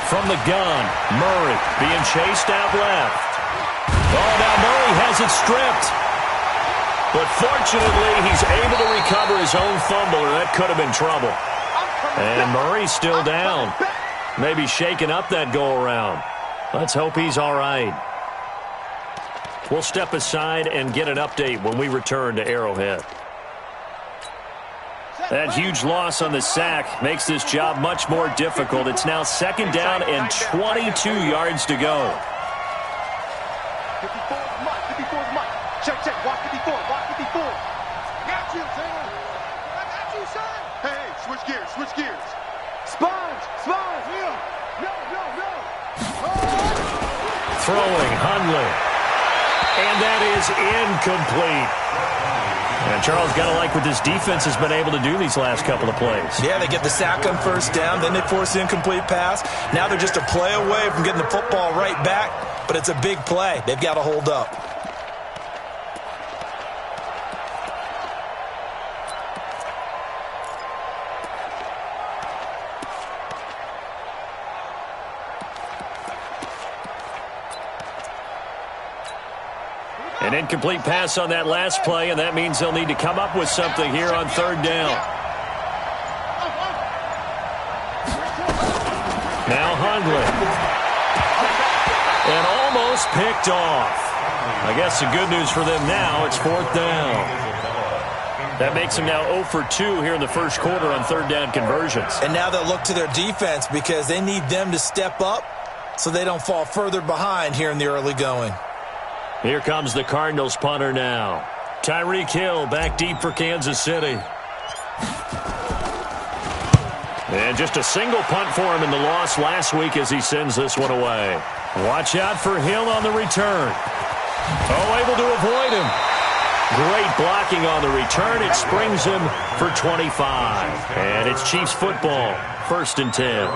From the gun, Murray being chased out left. Oh, now Murray has it stripped. But fortunately, he's able to recover his own fumble, or that could have been trouble. And Murray's still down. Maybe shaking up that go-around. Let's hope he's all right. We'll step aside and get an update when we return to Arrowhead. That huge loss on the sack makes this job much more difficult. It's now second down and 22 yards to go. 54 is Mike. 54 is Mike. Check, check. Watch 54. Watch 54. Got you, son. I got you, son. Hey, switch gears. Switch gears. Sponge. Sponge. No. Throwing, Hundley. And that is incomplete. And Charles, got to like what this defense has been able to do these last couple of plays. Yeah, they get the sack on first down, then they force the incomplete pass. Now they're just a play away from getting the football right back, but it's a big play. They've got to hold up. An incomplete pass on that last play, and that means they'll need to come up with something here on third down. Now Hundley. And almost picked off. I guess the good news for them now, it's fourth down. That makes them now 0 for 2 here in the first quarter on third down conversions. And now they'll look to their defense because they need them to step up so they don't fall further behind here in the early going. Here comes the Cardinals punter now. Tyreek Hill back deep for Kansas City. And just a single punt for him in the loss last week as he sends this one away. Watch out for Hill on the return. Oh, able to avoid him. Great blocking on the return. It springs him for 25. And it's Chiefs football, 1st and 10.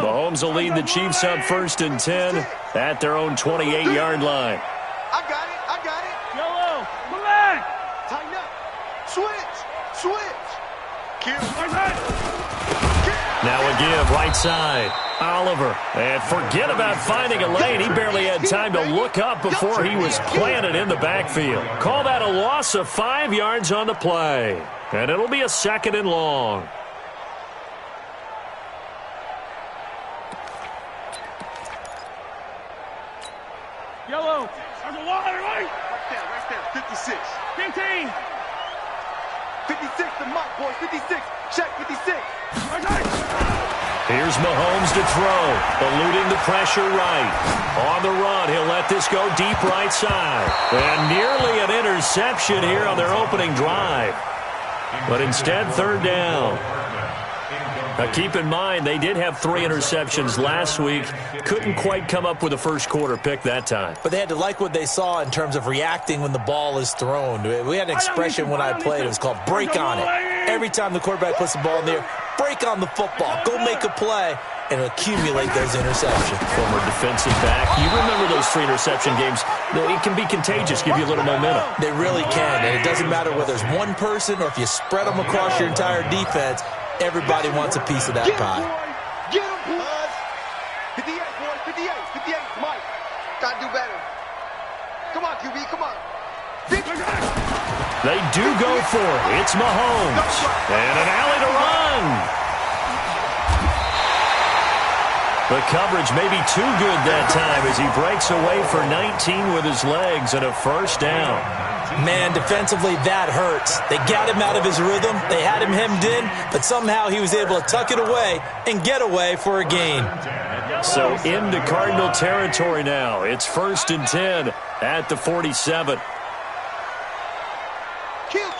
Mahomes will lead the Chiefs up 1st and 10 at their own 28-yard line. I got it. Yellow, come back. Tighten up. Switch. Kill. Now a give, right side. Oliver. And forget about finding a lane. He barely had time to look up before he was planted in the backfield. Call that a loss of 5 yards on the play. And it'll be a 2nd and long. Yellow, there's a wire, right? Right there. 56. 15. 56 to Mike, boys. 56. Check 56. Here's Mahomes to throw. Eluding the pressure right. On the run, he'll let this go deep right side. And nearly an interception here on their opening drive. But instead, 3rd down. Now keep in mind, they did have 3 interceptions last week. Couldn't quite come up with a first quarter pick that time. But they had to like what they saw in terms of reacting when the ball is thrown. We had an expression when I played. It was called break on it. Every time the quarterback puts the ball in the air, break on the football. Go make a play and accumulate those interceptions. Former defensive back. You remember those 3 interception games. It can be contagious, give you a little momentum. They really can. And it doesn't matter whether it's one person or if you spread them across your entire defense. Everybody wants a piece of that pie. Get him, boys. 58, boys. 58. Mike. Gotta do better. Come on, QB. Come on. They do go for it. It's Mahomes. And an alley to run. The coverage may be too good that time as he breaks away for 19 with his legs and a 1st down. Man, defensively, that hurts. They got him out of his rhythm. They had him hemmed in, but somehow he was able to tuck it away and get away for a gain. So into Cardinal territory now. It's 1st and 10 at the 47. Kill.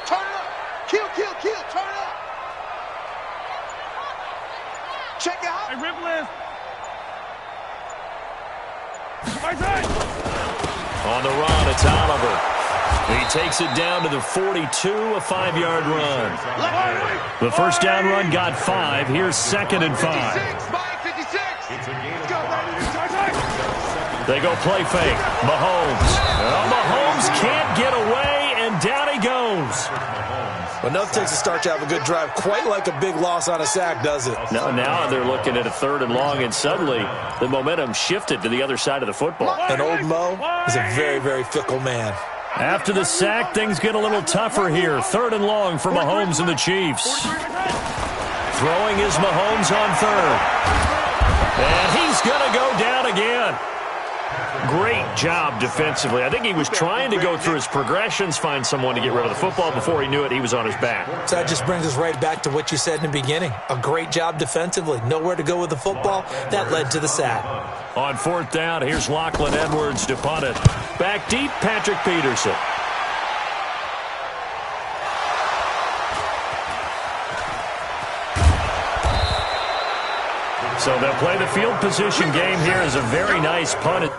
Turn it up. Kill. Turn it up. Check it out. Hey, rip list. Right side. On the run, it's Oliver. He takes it down to the 42, a 5-yard run. The first down run got 5. Here's 2nd and 5. They go play fake. Mahomes. Well, Mahomes can't get away, and down he goes. Enough takes to start to have a good drive. Quite like a big loss on a sack, does it? Now they're looking at a 3rd and long, and suddenly the momentum shifted to the other side of the football. And old Mo is a very, very fickle man. After the sack, things get a little tougher here. 3rd and long for Mahomes and the Chiefs. Throwing is Mahomes on 3rd. And he's going to go down again. Great job defensively. I think he was trying to go through his progressions, find someone to get rid of the football. Before he knew it, he was on his back. So that just brings us right back to what you said in the beginning. A great job defensively. Nowhere to go with the football. That led to the sack. On 4th down, here's Lachlan Edwards to punt it. Back deep, Patrick Peterson. So they'll play the field position game here as a very nice punt.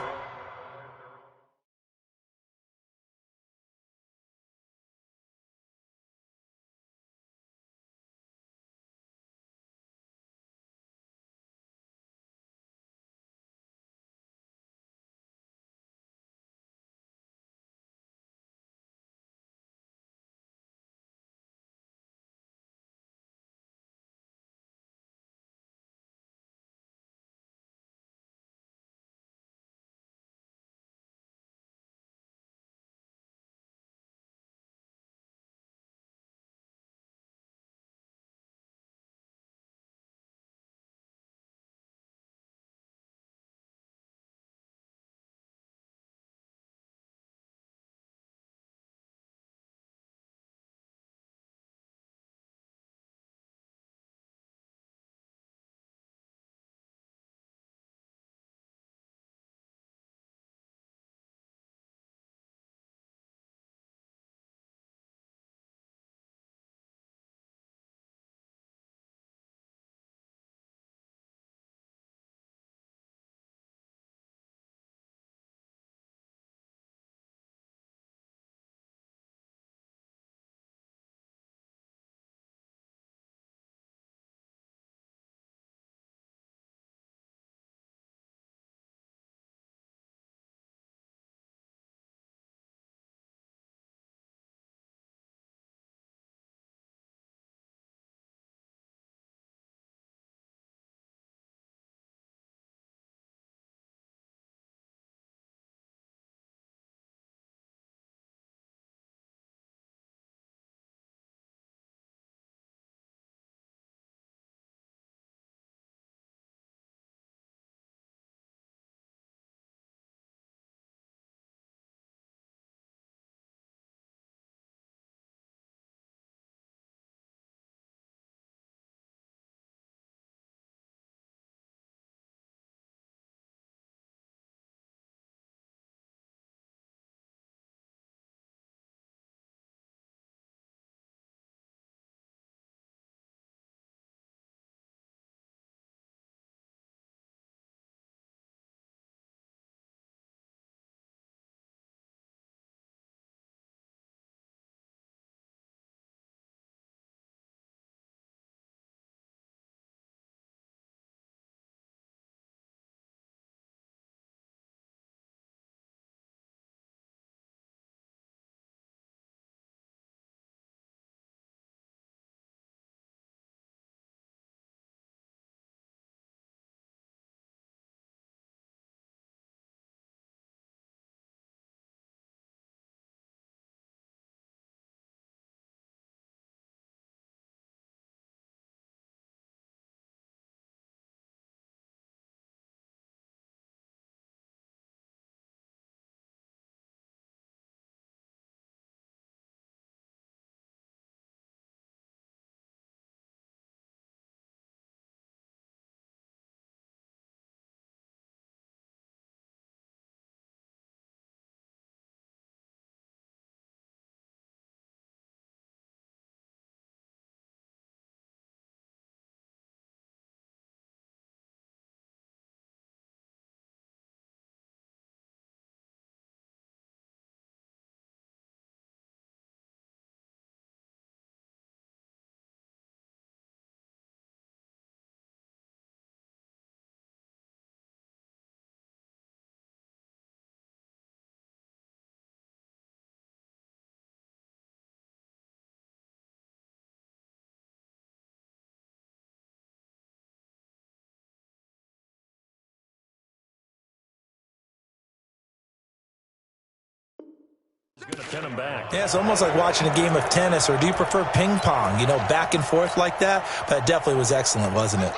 He's going to pin him back. Yeah, it's almost like watching a game of tennis, or do you prefer ping pong? You know, back and forth like that? But it definitely was excellent, wasn't it?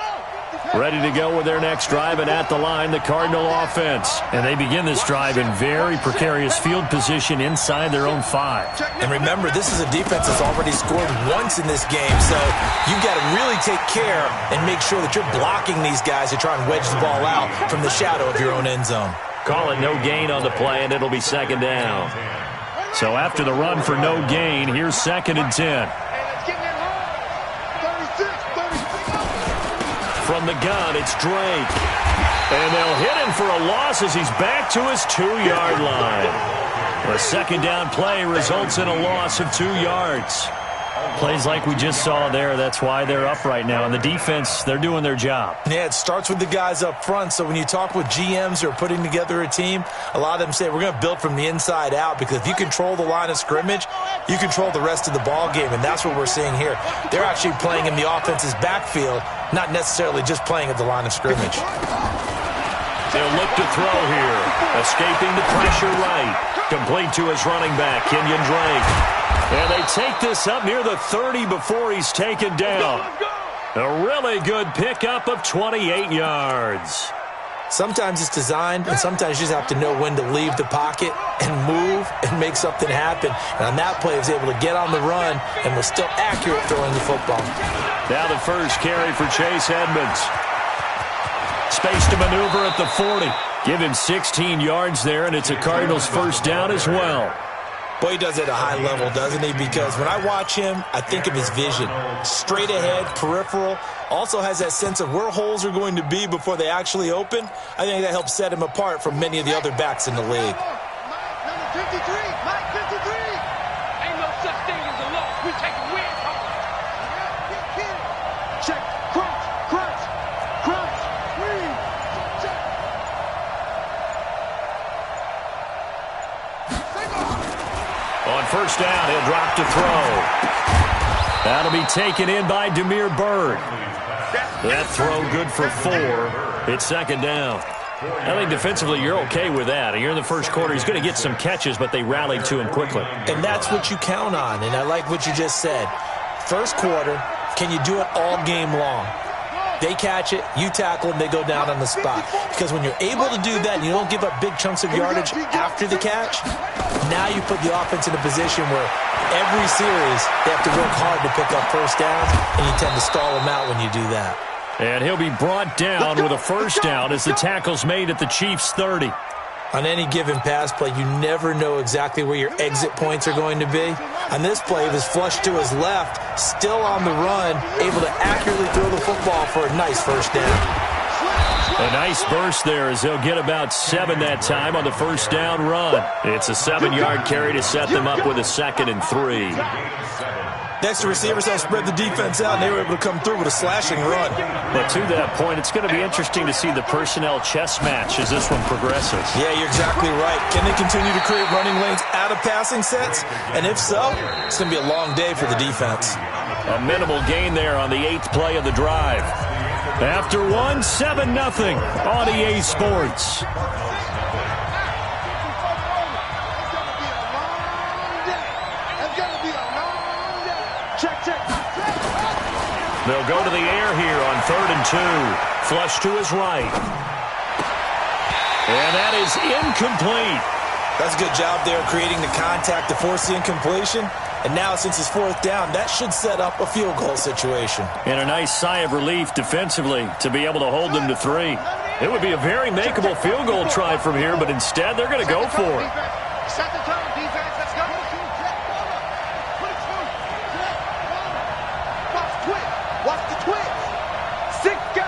Ready to go with their next drive, and at the line, the Cardinal offense. And they begin this drive in very precarious field position inside their own 5. And remember, this is a defense that's already scored once in this game, so you've got to really take care and make sure that you're blocking these guys to try and wedge the ball out from the shadow of your own end zone. Call it no gain on the play, and it'll be second down. So after the run for no gain, here's 2nd and 10. From the gun, it's Drake. And they'll hit him for a loss as he's back to his 2-yard line. A second down play results in a loss of 2 yards. Plays like we just saw there, that's why they're up right now. And the defense, they're doing their job. Yeah, it starts with the guys up front. So when you talk with GMs who are putting together a team, a lot of them say we're going to build from the inside out, because if you control the line of scrimmage, you control the rest of the ball game, and that's what we're seeing here. They're actually playing in the offense's backfield, not necessarily just playing at the line of scrimmage. They'll look to throw here. Escaping the pressure right. Complete to his running back, Kenyon Drake. And they take this up near the 30 before he's taken down. A really good pickup of 28 yards. Sometimes it's designed, and sometimes you just have to know when to leave the pocket and move and make something happen. And on that play, he was able to get on the run and was still accurate throwing the football. Now the first carry for Chase Edmonds. Space to maneuver at the 40. Give him 16 yards there, and it's a Cardinals first down as well. Boy, he does it at a high level, doesn't he? Because when I watch him, I think of his vision. Straight ahead, peripheral. Also has that sense of where holes are going to be before they actually open. I think that helps set him apart from many of the other backs in the league. Number 53, Mike 53. Ain't no such thing as a loss. We take a win home. Check. Crunch. Crunch. Crunch. Squeeze. Check. On first down, he'll drop to throw. That'll be taken in by Damiere Byrd. That throw good for 4. It's second down. I think defensively you're okay with that. Here in the first quarter, he's going to get some catches, but they rallied to him quickly. And that's what you count on, and I like what you just said. First quarter, can you do it all game long? They catch it, you tackle them, they go down on the spot. Because when you're able to do that and you don't give up big chunks of yardage after the catch, now you put the offense in a position where every series they have to work hard to pick up first downs, and you tend to stall them out when you do that. And he'll be brought down with a first down as the tackle's made at the Chiefs' 30. On any given pass play, you never know exactly where your exit points are going to be. On this play, he was flushed to his left, still on the run, able to accurately throw the football for a nice first down. A nice burst there as they'll get about 7 that time on the first down run. It's a 7-yard carry to set them up with a 2nd and 3. Next, the receivers helped spread the defense out, and they were able to come through with a slashing run. But to that point, it's going to be interesting to see the personnel chess match as this one progresses. Yeah, you're exactly right. Can they continue to create running lanes out of passing sets? And if so, it's going to be a long day for the defense. A minimal gain there on the 8th play of the drive. After 1, 7-0 on EA Sports. They'll go to the air here on 3rd and 2. Flush to his right. And that is incomplete. That's a good job there creating the contact to force the incompletion. And now, since it's 4th down, that should set up a field goal situation. And a nice sigh of relief defensively to be able to hold them to 3. It would be a very makeable field goal try from here, but instead they're going to go for it. Set the tone, defense. Let's go. Watch the twitch. 6 go.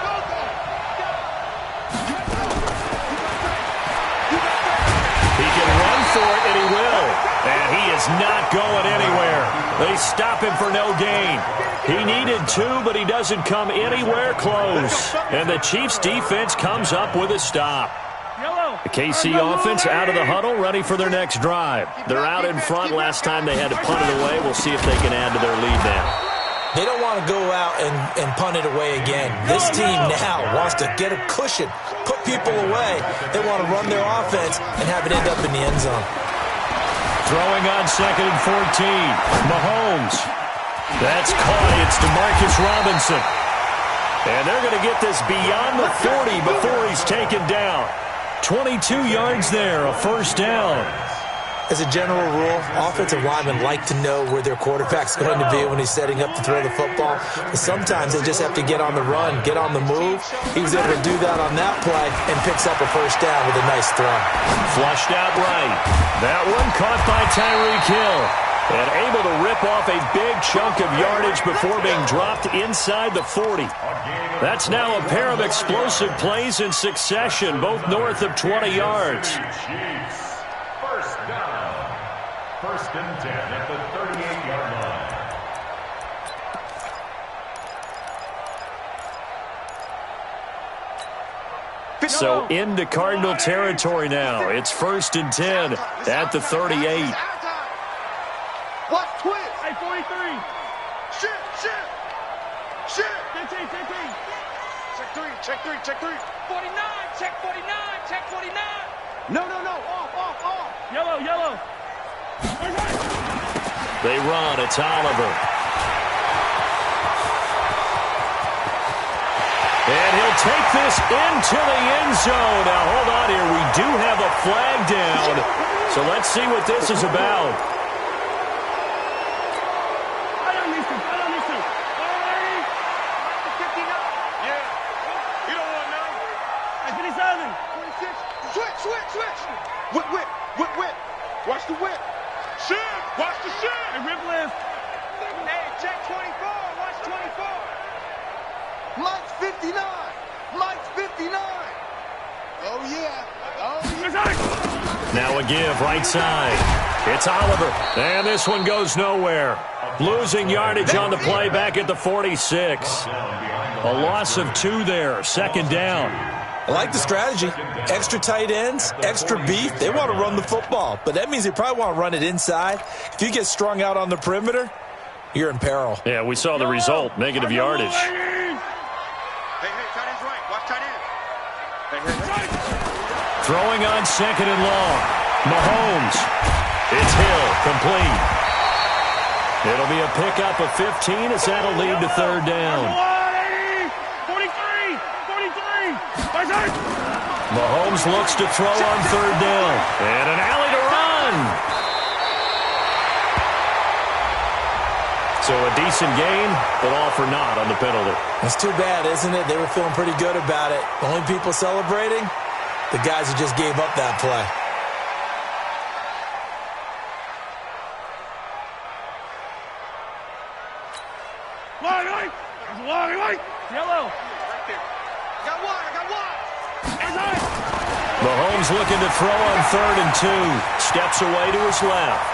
He can run for it, and he will. And he is not going anywhere. They stop him for no gain. He needed 2, but he doesn't come anywhere close. And the Chiefs' defense comes up with a stop. The KC offense out of the huddle, ready for their next drive. They're out in front. Last time they had to punt it away. We'll see if they can add to their lead now. They don't want to go out and punt it away again. This team now wants to get a cushion, put people away. They want to run their offense and have it end up in the end zone. Throwing on 2nd and 14. Mahomes. That's caught. It's DeMarcus Robinson. And they're going to get this beyond the 40 before he's taken down. 22 yards there, a first down. As a general rule, offensive linemen like to know where their quarterback's going to be when he's setting up to throw the football. But sometimes they just have to get on the run, get on the move. He was able to do that on that play and picks up a first down with a nice throw. Flushed out right. That one caught by Tyreek Hill. And able to rip off a big chunk of yardage before being dropped inside the 40. That's now a pair of explosive plays in succession, both north of 20 yards. First down. 1st and 10 at the 38-yard line. So into Cardinal territory now. It's 1st and 10 at the 38. Watch twist. Hey, 43. Shit. 15. Check three. 49. Check 49. No. Off. Yellow. They run. It's Oliver. And he'll take this into the end zone. Now, hold on here. We do have a flag down. So let's see what this is about. I don't need to. 59. Yeah. You don't want to know. Hey, 57. 26. Switch. Whip. Watch the whip. Shit. Watch the shit. Hey, rip lift. Hey, check 24. Watch 24. Mike's 59. Oh, yeah. Now a give right side. It's Oliver. And this one goes nowhere. Losing yardage on the play back at the 46. A loss of 2 there. 2nd down. I like the strategy. Extra tight ends, extra beef. They want to run the football, but that means they probably want to run it inside. If you get strung out on the perimeter, you're in peril. Yeah, we saw the result. Negative yardage. Hey, tight end's right. Watch tight end. Hey. Throwing on 2nd and long. Mahomes. It's Hill. Complete. It'll be a pickup of 15 as that'll lead to 3rd down. 43. Mahomes looks to throw on 3rd down. And an alley to run. So a decent gain, but all for naught on the penalty. It's too bad, isn't it? They were feeling pretty good about it. The only people celebrating, the guys who just gave up that play. Line. Yellow. I got one. Mahomes looking to throw on 3rd and 2. Steps away to his left.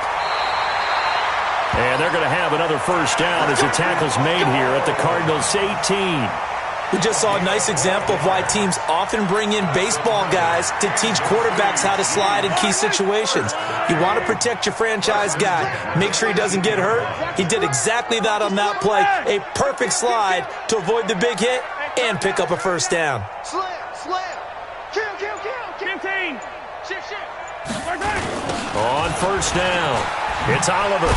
And they're going to have another first down as a tackle's made here at the Cardinals' 18. We just saw a nice example of why teams often bring in baseball guys to teach quarterbacks how to slide in key situations. You want to protect your franchise guy. Make sure he doesn't get hurt. He did exactly that on that play. A perfect slide to avoid the big hit and pick up a first down. Slam. Kill. 15. Shit. On first down, it's Oliver.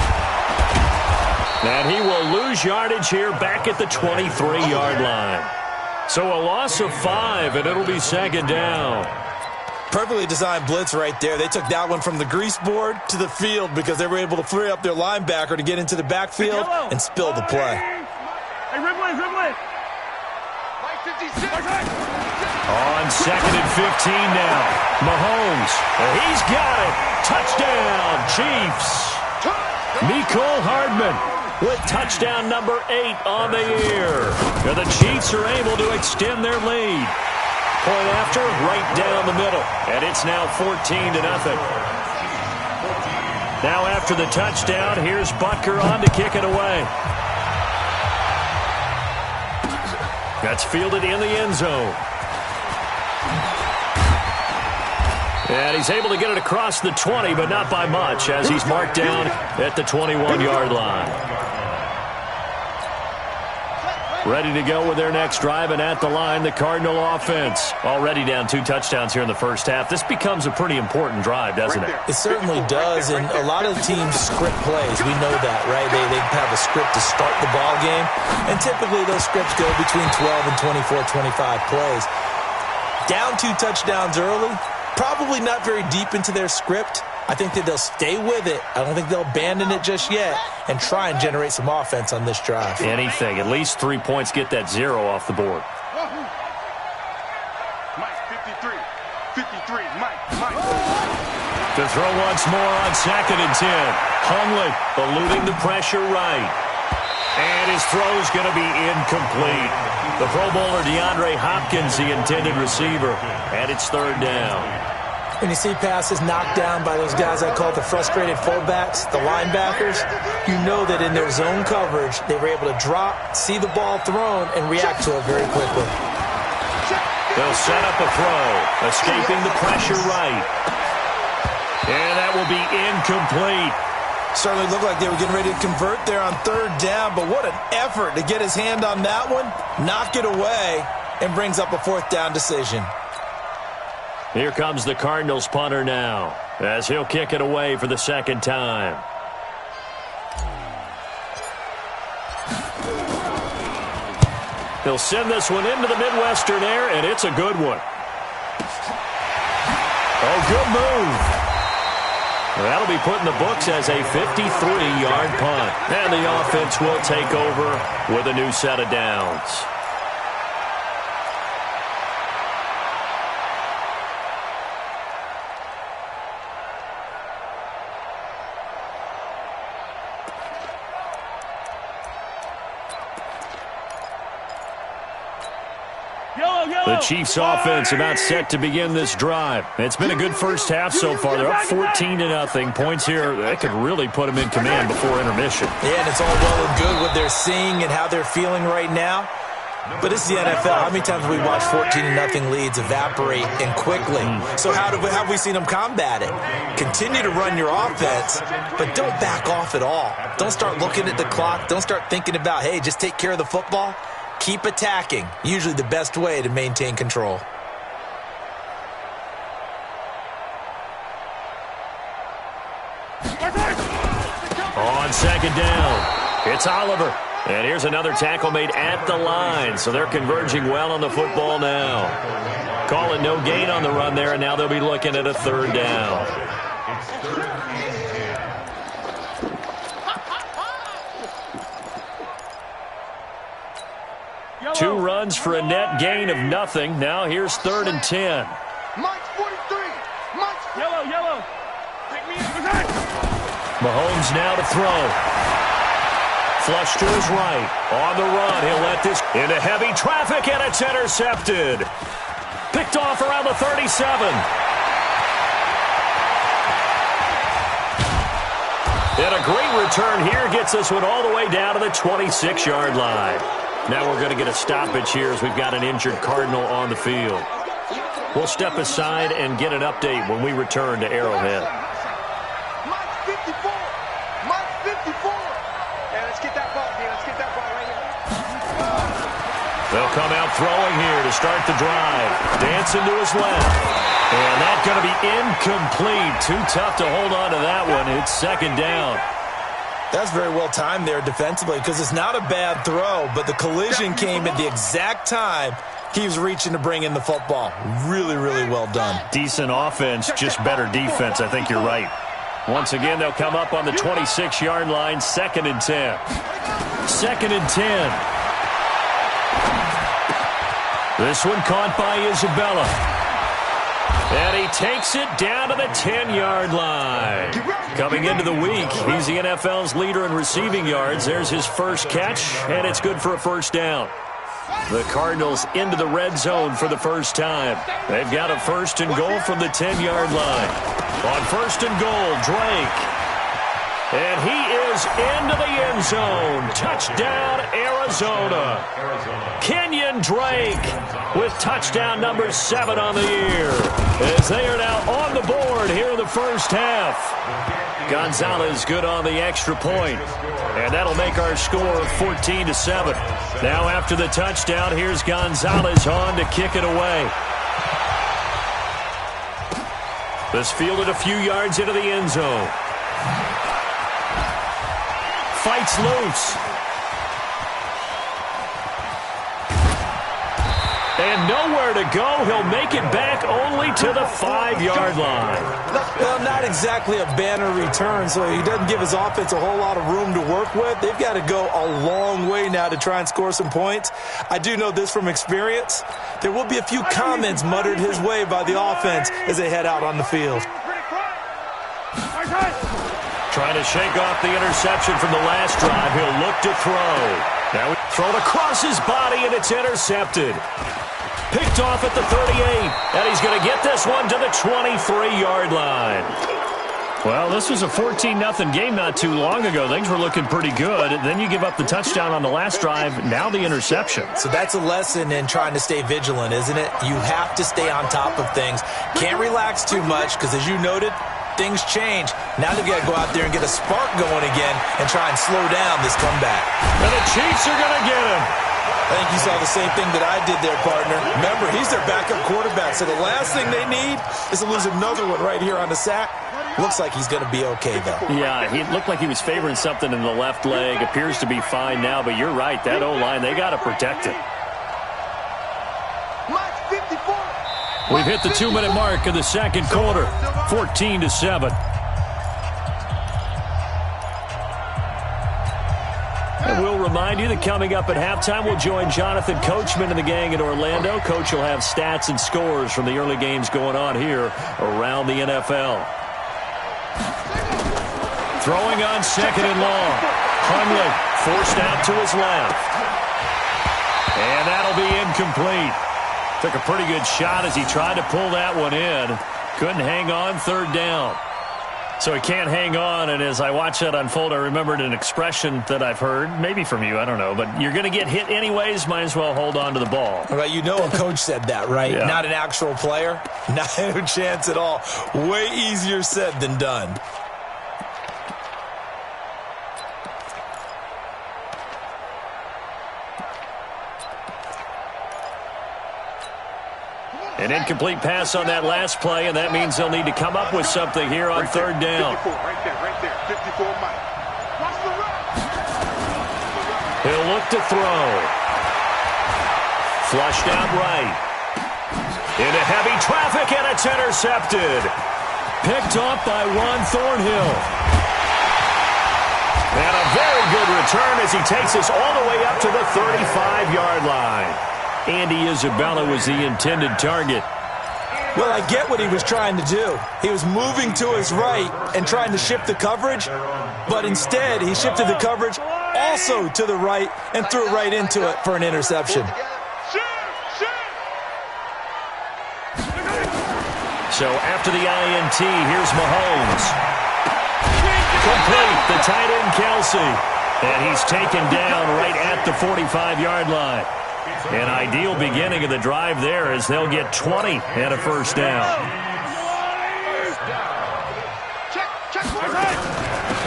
And he will lose yardage here back at the 23-yard line. So a loss of 5, and it'll be 2nd down. Perfectly designed blitz right there. They took that one from the grease board to the field because they were able to free up their linebacker to get into the backfield and spill the play. Hey, rip it. Mike 56. On 2nd and 15 now. Mahomes. He's got it. Touchdown, Chiefs. Mecole Hardman with touchdown number 8 on the year. And the Chiefs are able to extend their lead. Point after, right down the middle. And it's now 14-0. Now after the touchdown, here's Butker on to kick it away. That's fielded in the end zone. And he's able to get it across the 20, but not by much, as he's marked down at the 21-yard line. Ready to go with their next drive, and at the line, the Cardinal offense. Already down 2 touchdowns here in the first half. This becomes a pretty important drive, doesn't it? It certainly does, and a lot of teams script plays. We know that, right? They have a script to start the ball game, and typically those scripts go between 12 and 24, 25 plays. Down 2 touchdowns early, probably not very deep into their script. I think that they'll stay with it. I don't think they'll abandon it just yet and try and generate some offense on this drive. Anything. At least 3 points, get that 0 off the board. Mike, 53. 53, Mike. To throw once more on 2nd and 10. Hundley eluding the pressure right. And his throw's going to be incomplete. The Pro Bowler DeAndre Hopkins, the intended receiver, and it's 3rd down. When you see passes knocked down by those guys I call the frustrated fullbacks, the linebackers, you know that in their zone coverage, they were able to drop, see the ball thrown, and react to it very quickly. They'll set up a throw, escaping the pressure right. And that will be incomplete. Certainly looked like they were getting ready to convert there on 3rd down, but what an effort to get his hand on that one, knock it away, and brings up a 4th down decision. Here comes the Cardinals punter now, as he'll kick it away for the 2nd time. He'll send this one into the Midwestern air, and it's a good one. Oh, good move. That'll be put in the books as a 53-yard punt. And the offense will take over with a new set of downs. The Chiefs offense about set to begin this drive. It's been a good first half so far. They're up 14-0. Points here, that could really put them in command before intermission. Yeah, and it's all well and good what they're seeing and how they're feeling right now. But this is the NFL. How many times have we watched 14-0 leads evaporate and quickly? So how have we seen them combat it? Continue to run your offense, but don't back off at all. Don't start looking at the clock. Don't start thinking about, hey, just take care of the football. Keep attacking. Usually the best way to maintain control. On 2nd down, it's Oliver. And here's another tackle made at the line. So they're converging well on the football now. Calling no gain on the run there, and now they'll be looking at a 3rd down. 2 runs for a net gain of nothing. Now here's 3rd and 10. Mike's 43. Mike's Yellow. Take me in. Mahomes now to throw. Flush to his right. On the run, he'll let this into heavy traffic, and it's intercepted. Picked off around the 37. And a great return here gets this one all the way down to the 26-yard line. Now we're going to get a stoppage here as we've got an injured Cardinal on the field. We'll step aside and get an update when we return to Arrowhead. Mike's 54. Mike's 54. Yeah, let's get that ball, man. Let's get that ball right here. They'll come out throwing here to start the drive. Dancing to his left. And that's going to be incomplete. Too tough to hold on to that one. It's 2nd down. That's very well timed there defensively because it's not a bad throw, but the collision came at the exact time he was reaching to bring in the football. Really, really well done. Decent offense, just better defense. I think you're right. Once again, they'll come up on the 26-yard line, 2nd and 10. 2nd and 10. This one caught by Isabella. And he takes it down to the 10-yard line. Coming into the week, he's the NFL's leader in receiving yards. There's his first catch, and it's good for a 1st down. The Cardinals into the red zone for the first time. They've got a 1st and goal from the 10-yard line. On 1st and goal, Drake. And he is into the end zone. Touchdown, Arizona. Kenyon Drake with touchdown number 7 on the year, as they are now on the board here in the first half. Gonzalez good on the extra point, and that'll make our score 14-7. Now after the touchdown, here's Gonzalez on to kick it away. This fielded a few yards into the end zone. Fights loose. And nowhere to go. He'll make it back only to the 5-yard line. Well, not exactly a banner return, so he doesn't give his offense a whole lot of room to work with. They've got to go a long way now to try and score some points. I do know this from experience. There will be a few comments muttered his way by the offense as they head out on the field. Trying to shake off the interception from the last drive. He'll look to throw. Now thrown across his body, and it's intercepted. Picked off at the 38, and he's going to get this one to the 23-yard line. Well, this was a 14-0 game not too long ago. Things were looking pretty good. Then you give up the touchdown on the last drive, now the interception. So that's a lesson in trying to stay vigilant, isn't it? You have to stay on top of things. Can't relax too much because, as you noted, things change. Now they've got to go out there and get a spark going again and try and slow down this comeback. And the Chiefs are going to get him. I think you saw the same thing that I did there, partner. Remember, he's their backup quarterback, so the last thing they need is to lose another one right here on the sack. Looks like he's going to be okay, though. Yeah, he looked like he was favoring something in the left leg. Appears to be fine now, but you're right. That O-line, they got to protect it. We've hit the 2-minute mark in the second quarter, 14-7. And we'll remind you that coming up at halftime, we'll join Jonathan Coachman and the gang in Orlando. Coach will have stats and scores from the early games going on here around the NFL. Throwing on second and long. Hundley forced out to his left. And that'll be incomplete. Took a pretty good shot as he tried to pull that one in. Couldn't hang on, third down. So he can't hang on, and as I watch that unfold, I remembered an expression that I've heard, maybe from you, I don't know, but you're going to get hit anyways, might as well hold on to the ball. Right, you know a coach said that, right? Yeah. Not an actual player. Not a chance at all. Way easier said than done. An incomplete pass on that last play, and that means they'll need to come up with something here on third down. 54, right there. 54, Mike. Watch the run. He'll look to throw. Flushed out right. Into heavy traffic, and it's intercepted. Picked off by Juan Thornhill. And a very good return as he takes us all the way up to the 35-yard line. Andy Isabella was the intended target. Well, I get what he was trying to do. He was moving to his right and trying to shift the coverage, but instead he shifted the coverage also to the right and threw it right into it for an interception. So after the INT, here's Mahomes. Complete, the tight end Kelsey. And he's taken down right at the 45-yard line. An ideal beginning of the drive there as they'll get 20 and a first down.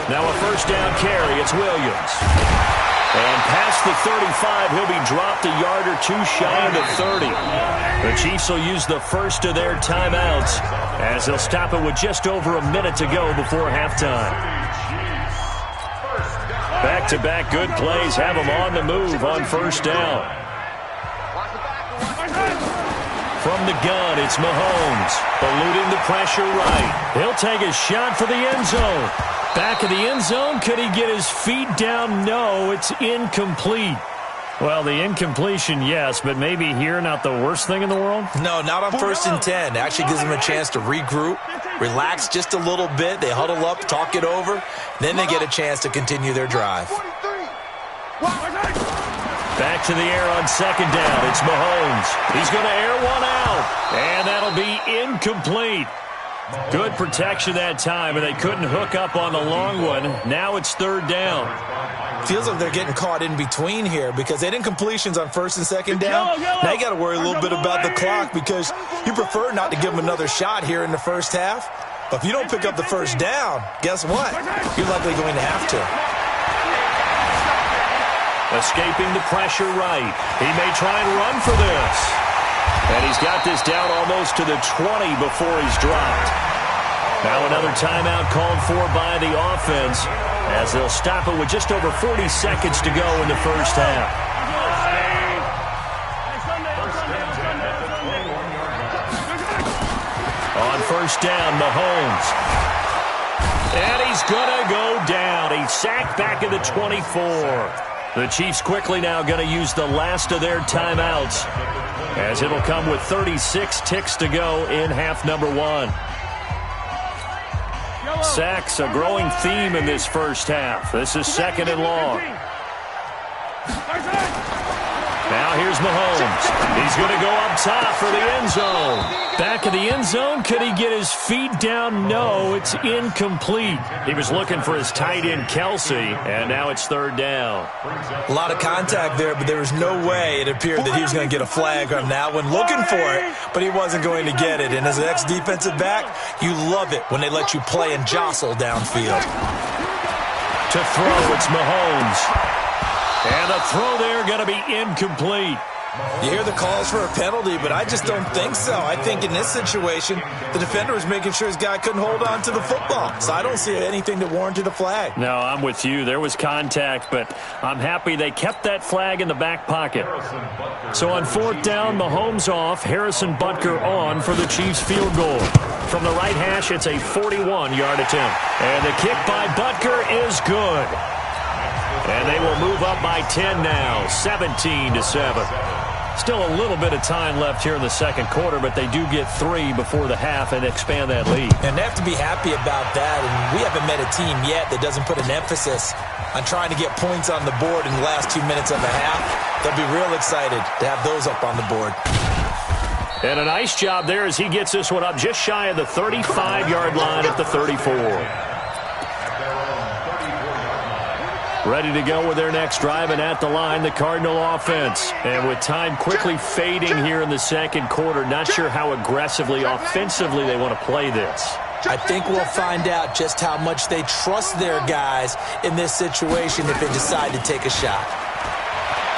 Now a first down carry. It's Williams. And past the 35, he'll be dropped a yard or two shy of the 30. The Chiefs will use the first of their timeouts as they'll stop it with just over a minute to go before halftime. Back-to-back good plays have them on the move on first down. From the gun, it's Mahomes, eluding the pressure right. He'll take a shot for the end zone. Back of the end zone, could he get his feet down? No, it's incomplete. Well, the incompletion, yes, but maybe here not the worst thing in the world? No, not on 1st and 10. It actually gives them a chance to regroup, relax just a little bit. They huddle up, talk it over, then they get a chance to continue their drive. Back to the air on second down. It's Mahomes. He's going to air one out, and that'll be incomplete. Good protection that time, and they couldn't hook up on the long one. Now it's third down. Feels like they're getting caught in between here because they didn't completions on first and second down. Now you got to worry a little bit about the clock because you prefer not to give them another shot here in the first half. But if you don't pick up the first down, guess what? You're likely going to have to. Escaping the pressure right. He may try and run for this. And he's got this down almost to the 20 before he's dropped. Now another timeout called for by the offense as they'll stop it with just over 40 seconds to go in the first half. On first down, Mahomes. And he's going to go down. He's sacked back at the 24. The Chiefs quickly now going to use the last of their timeouts as it'll come with 36 ticks to go in half number one. Sacks, a growing theme in this first half. This is second and long. Now here's Mahomes. He's going to go up top for the end zone. Back of the end zone. Could he get his feet down? No, it's incomplete. He was looking for his tight end, Kelsey, and now it's third down. A lot of contact there, but there was no way it appeared that he was going to get a flag on that one. Looking for it, but he wasn't going to get it. And as an ex-defensive back, you love it when they let you play and jostle downfield. To throw, it's Mahomes. And the throw there going to be incomplete. You hear the calls for a penalty, but I just don't think so. I think in this situation, the defender was making sure his guy couldn't hold on to the football. So I don't see anything that warranted a flag. No, I'm with you. There was contact, but I'm happy they kept that flag in the back pocket. So on fourth down, Mahomes off, Harrison Butker on for the Chiefs field goal. From the right hash, it's a 41-yard attempt. And the kick by Butker is good. And they will move up by 10 now, 17-7. Still a little bit of time left here in the second quarter, but they do get 3 before the half and expand that lead. And they have to be happy about that. And we haven't met a team yet that doesn't put an emphasis on trying to get points on the board in the last 2 minutes of a half. They'll be real excited to have those up on the board. And a nice job there as he gets this one up just shy of the 35-yard line at the 34. Ready to go with their next drive, and at the line, the Cardinal offense. And with time quickly fading here in the second quarter, not sure how aggressively, offensively they want to play this. I think we'll find out just how much they trust their guys in this situation if they decide to take a shot.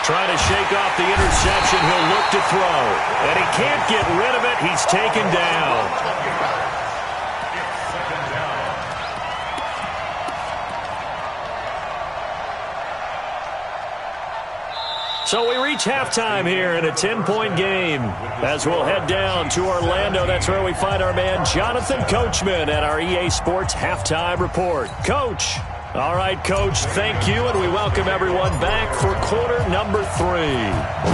Trying to shake off the interception, he'll look to throw. And he can't get rid of it. He's taken down. So we reach halftime here in a 10-point game. As we'll head down to Orlando, that's where we find our man Jonathan Coachman at our EA Sports Halftime Report. Coach. All right, Coach, thank you, and we welcome everyone back for quarter number 3.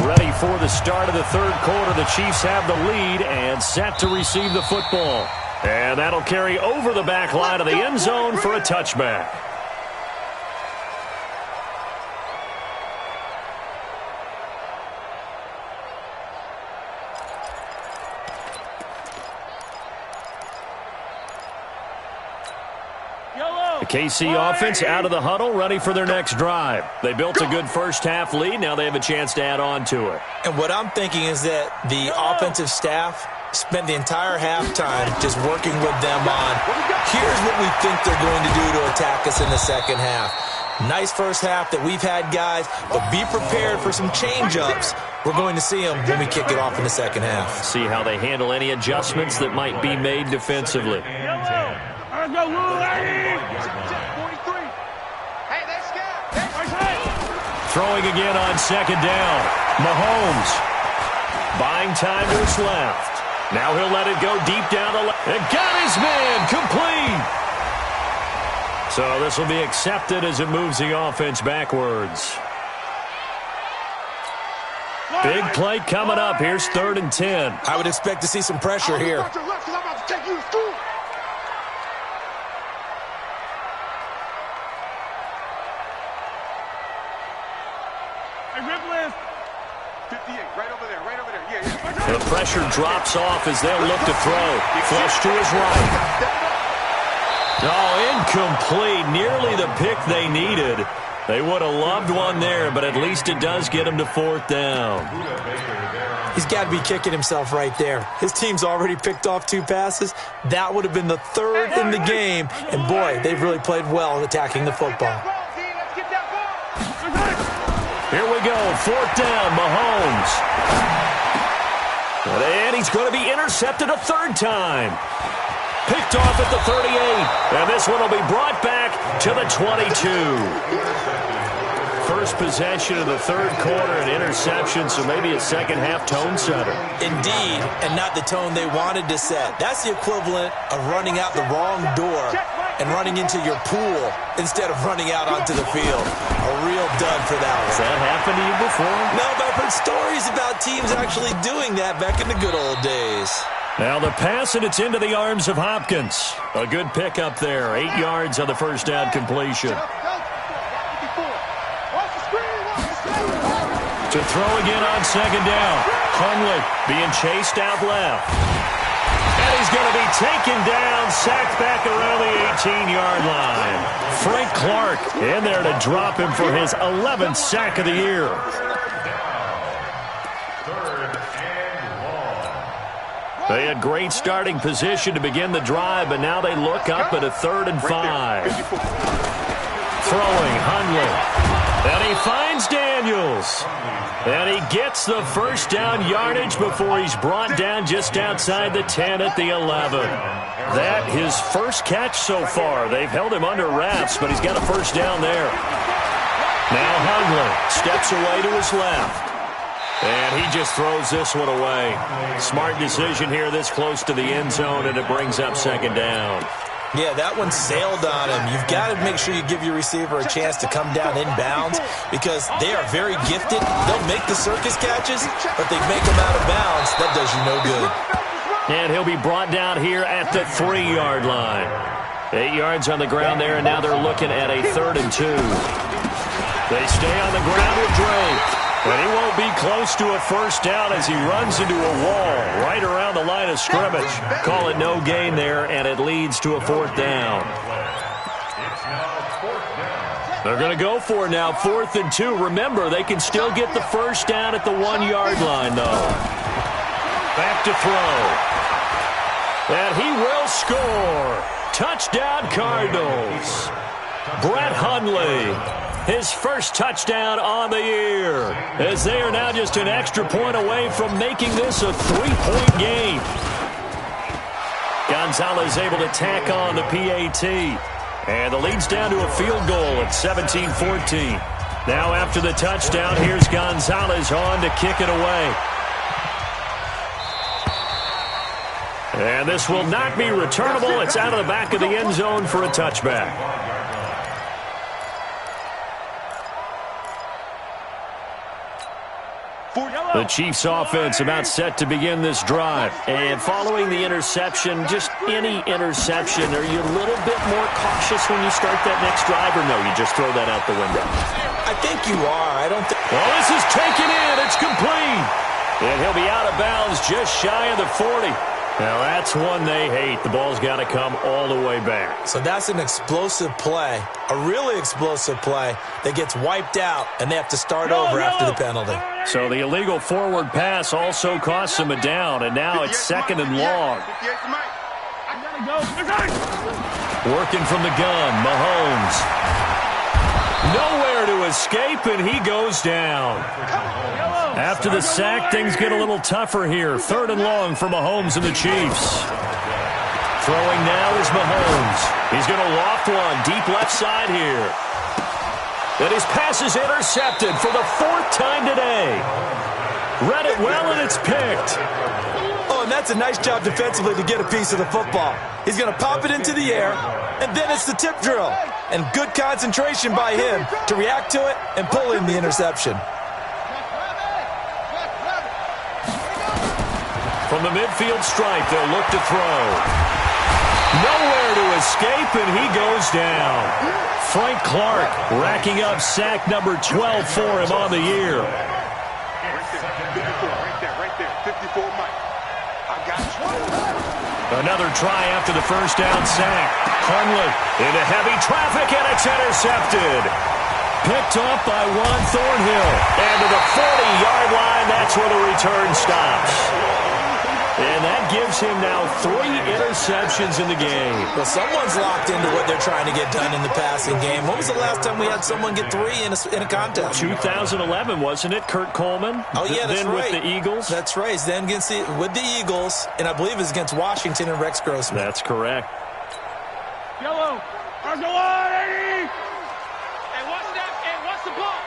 Ready for the start of the third quarter. The Chiefs have the lead and set to receive the football. And that'll carry over the back line of the end zone for a touchback. The KC offense out of the huddle, ready for their next drive. They built a good first-half lead. Now they have a chance to add on to it. And what I'm thinking is that the offensive staff spent the entire halftime just working with them on, here's what we think they're going to do to attack us in the second half. Nice first half that we've had, guys, but be prepared for some change-ups. We're going to see them when we kick it off in the second half. See how they handle any adjustments that might be made defensively. Throwing again on second down. Mahomes buying time to his left. Now he'll let it go deep down the left. And got his man complete. So this will be accepted as it moves the offense backwards. Big play coming up. Here's 3rd and 10. I would expect to see some pressure here. 58, right over there, right over there. Yeah. The pressure drops off as they'll look to throw. Flush to his right. Oh, incomplete. Nearly the pick they needed. They would have loved one there, but at least it does get him to 4th down. He's got to be kicking himself right there. His team's already picked off 2 passes. That would have been the 3rd in the game. And, boy, they've really played well attacking the football. Here we go, 4th down, Mahomes. And he's going to be intercepted a 3rd time. Picked off at the 38, and this one will be brought back to the 22. First possession of the 3rd quarter, an interception, so maybe a second-half tone setter. Indeed, and not the tone they wanted to set. That's the equivalent of running out the wrong door and running into your pool instead of running out onto the field. A real dud for that one. Has that happened to you before? No, but I've heard stories about teams actually doing that back in the good old days. Now the pass, and it's into the arms of Hopkins. A good pickup there. 8 yards on the first down completion. To throw again on 2nd down. Hundley being chased out left. And he's going to be taken down, sacked back around the 18-yard line. Frank Clark in there to drop him for his 11th sack of the year. They had great starting position to begin the drive, but now they look up at a 3rd and 5. Throwing, Hundley. And he finds Daniels. And he gets the first down yardage before he's brought down just outside the 10 at the 11. That his first catch so far. They've held him under wraps, but he's got a first down there. Now Hundley steps away to his left. And he just throws this one away. Smart decision here this close to the end zone, and it brings up 2nd down. Yeah, that one sailed on him. You've got to make sure you give your receiver a chance to come down inbounds because they are very gifted. They'll make the circus catches, but they make them out of bounds. That does you no good. And he'll be brought down here at the 3-yard line. 8 yards on the ground there, and now they're looking at a 3rd and 2. They stay on the ground with Drake. And he won't be close to a first down as he runs into a wall right around the line of scrimmage. Call it no gain there, and it leads to a 4th down. They're going to go for it now, 4th and 2. Remember, they can still get the first down at the 1-yard line, though. Back to throw. And he will score. Touchdown, Cardinals. Brett Hundley. His first touchdown on the year, as they are now just an extra point away from making this a 3-point game. Gonzalez able to tack on the PAT, and the lead's down to a field goal at 17-14. Now after the touchdown, here's Gonzalez on to kick it away. And this will not be returnable. It's out of the back of the end zone for a touchback. The Chiefs offense about set to begin this drive. And following the interception, just any interception, are you a little bit more cautious when you start that next drive, or no, you just throw that out the window? I think you are. I don't think... Well, this is taken in. It's complete. And he'll be out of bounds just shy of the 40. Now, that's one they hate. The ball's got to come all the way back. So that's an explosive play, a really explosive play that gets wiped out, and they have to start over after the penalty. So the illegal forward pass also costs them a down, and now it's 2nd and long. Working from the gun, Mahomes. Nowhere to escape, and he goes down. After the sack, things get a little tougher here. 3rd and long for Mahomes and the Chiefs. Throwing now is Mahomes. He's going to loft one deep left side here. And his pass is intercepted for the 4th time today. Read it well, and it's picked. Oh, and that's a nice job defensively to get a piece of the football. He's going to pop it into the air, and then it's the tip drill. And good concentration by him to react to it and pull in the interception. From the midfield stripe, they'll look to throw. Nowhere to escape, and he goes down. Frank Clark racking up sack number 12 for him on the year. 54, Mike. I got you. Another try after the first down sack. Hundley into heavy traffic, and it's intercepted. Picked off by Juan Thornhill. And to the 40-yard line, that's where the return stops. And that gives him now 3 interceptions in the game. Well, someone's locked into what they're trying to get done in the passing game. When was the last time we had someone get 3 in a contest? 2011, wasn't it? Kurt Coleman? Oh, yeah, that's then right. With the Eagles? That's right. Then with the Eagles, and I believe it was against Washington and Rex Grossman. That's correct. Yellow. Arsenal 80. And what's the ball?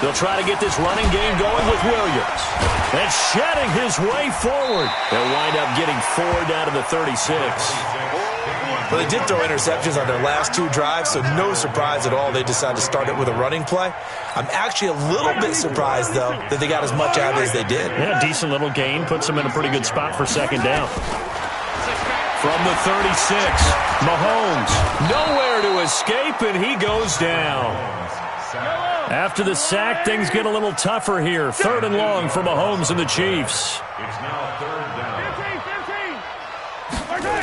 They'll try to get this running game going with Williams. And shedding his way forward. They'll wind up getting 4 down to the 36. Well, they did throw interceptions on their last 2 drives, so no surprise at all they decided to start it with a running play. I'm actually a little bit surprised, though, that they got as much out of it as they did. Yeah, decent little gain. Puts them in a pretty good spot for second down. From the 36, Mahomes. Nowhere to escape, and he goes down. After the sack, things get a little tougher here. 3rd and long for Mahomes and the Chiefs. It's now 3rd down. 15.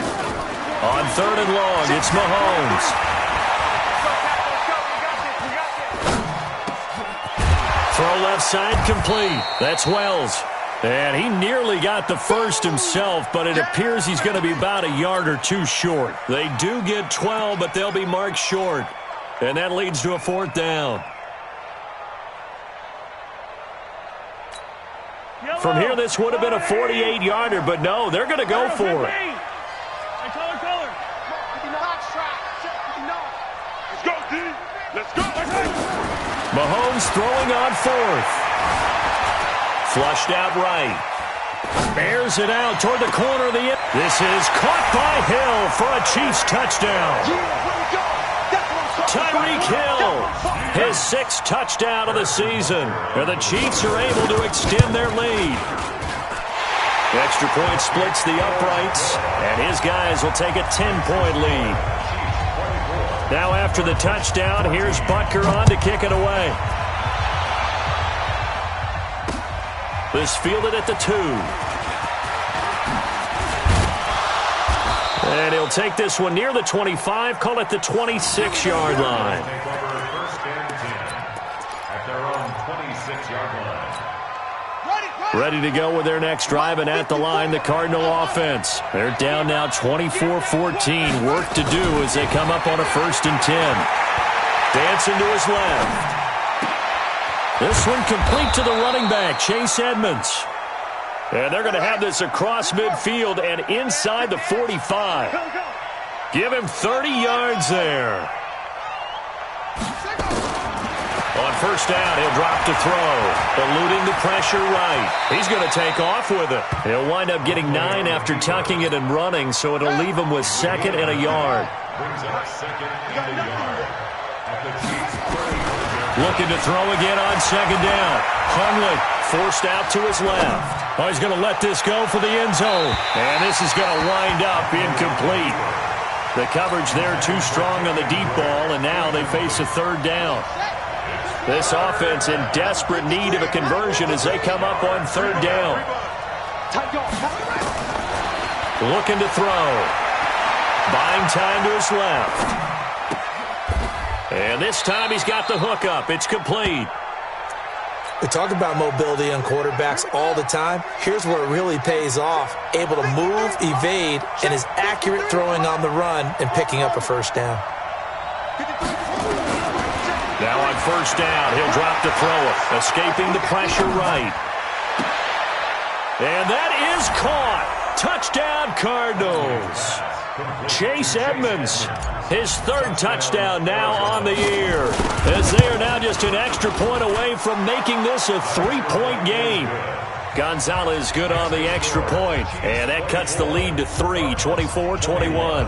On 3rd and long, it's Mahomes. Throw left side complete. That's Wells. And he nearly got the first himself, but it appears he's going to be about a yard or 2 short. They do get 12, but they'll be marked short. And that leads to a 4th down. From here, this would have been a 48-yarder, but no, they're going to go for it. Let's go, D. Let's go. Mahomes throwing on 4th. Flushed out right. Bears it out toward the corner of the end. This is caught by Hill for a Chiefs touchdown. Tyreek Hill, his 6th touchdown of the season. And the Chiefs are able to extend their lead. Extra point splits the uprights, and his guys will take a 10-point lead. Now after the touchdown, here's Butker on to kick it away. This fielded at the 2. And he'll take this one near the 25, call it the 26-yard line. Take over 1st and 10 at their own 26-yard line. Ready to go with their next drive, and at the line, the Cardinal offense. They're down now 24-14. Work to do as they come up on a 1st and 10. Dancing to his left. This one complete to the running back, Chase Edmonds. And they're going to have this across midfield and inside the 45. Give him 30 yards there. On 1st down, he'll drop to throw. Eluding the pressure right. He's going to take off with it. He'll wind up getting 9 after tucking it and running, so it'll leave him with 2nd and a yard. Brings up 2nd and a yard at the Chiefs' 30. Looking to throw again on 2nd down. Hundley forced out to his left. Oh, he's going to let this go for the end zone. And this is going to wind up incomplete. The coverage there too strong on the deep ball, and now they face a 3rd down. This offense in desperate need of a conversion as they come up on 3rd down. Looking to throw. Buying time to his left. And this time he's got the hook up. It's complete. We talk about mobility on quarterbacks all the time. Here's where it really pays off. Able to move, evade, and is accurate throwing on the run and picking up a 1st down. Now on 1st down, he'll drop to throw it. Escaping the pressure right. And that is caught. Touchdown, Cardinals. Chase Edmonds, his 3rd touchdown now on the year, as they are now just an extra point away from making this a 3-point game. Gonzalez good on the extra point, and that cuts the lead to 3, 24-21.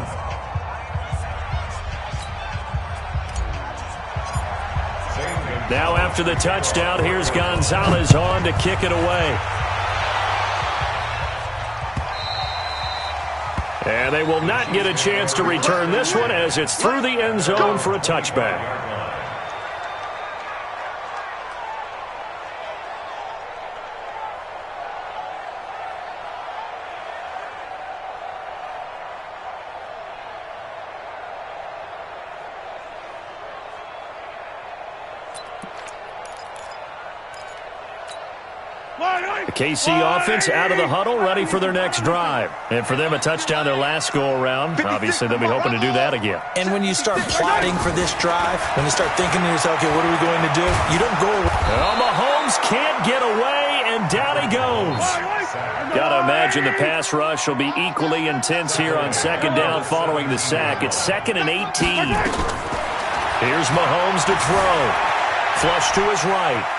Now after the touchdown, here's Gonzalez on to kick it away. And they will not get a chance to return this one as it's through the end zone for a touchback. The KC offense out of the huddle, ready for their next drive. And for them, a touchdown their last go-around. Obviously, they'll be hoping to do that again. And when you start plotting for this drive, when you start thinking to yourself, okay, what are we going to do? You don't go away. Well, Mahomes can't get away, and down he goes. Got to imagine the pass rush will be equally intense here on second down following the sack. It's 2nd and 18. Here's Mahomes to throw. Flush to his right.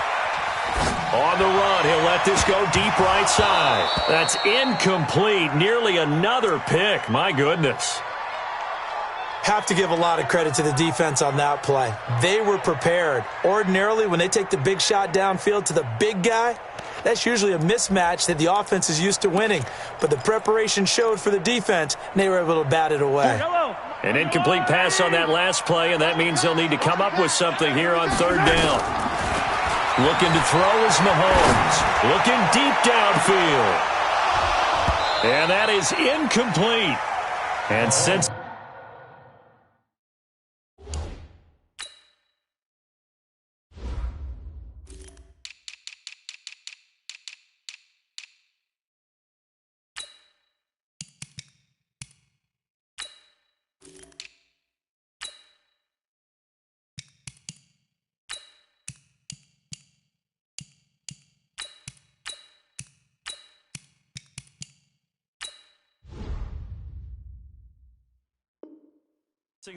On the run, he'll let this go deep right side. That's incomplete. Nearly another pick. My goodness. Have to give a lot of credit to the defense on that play. They were prepared. Ordinarily, when they take the big shot downfield to the big guy, that's usually a mismatch that the offense is used to winning. But the preparation showed for the defense, and they were able to bat it away. An incomplete pass on that last play, and that means they'll need to come up with something here on third down. Looking to throw is Mahomes. Looking deep downfield. And that is incomplete. And since...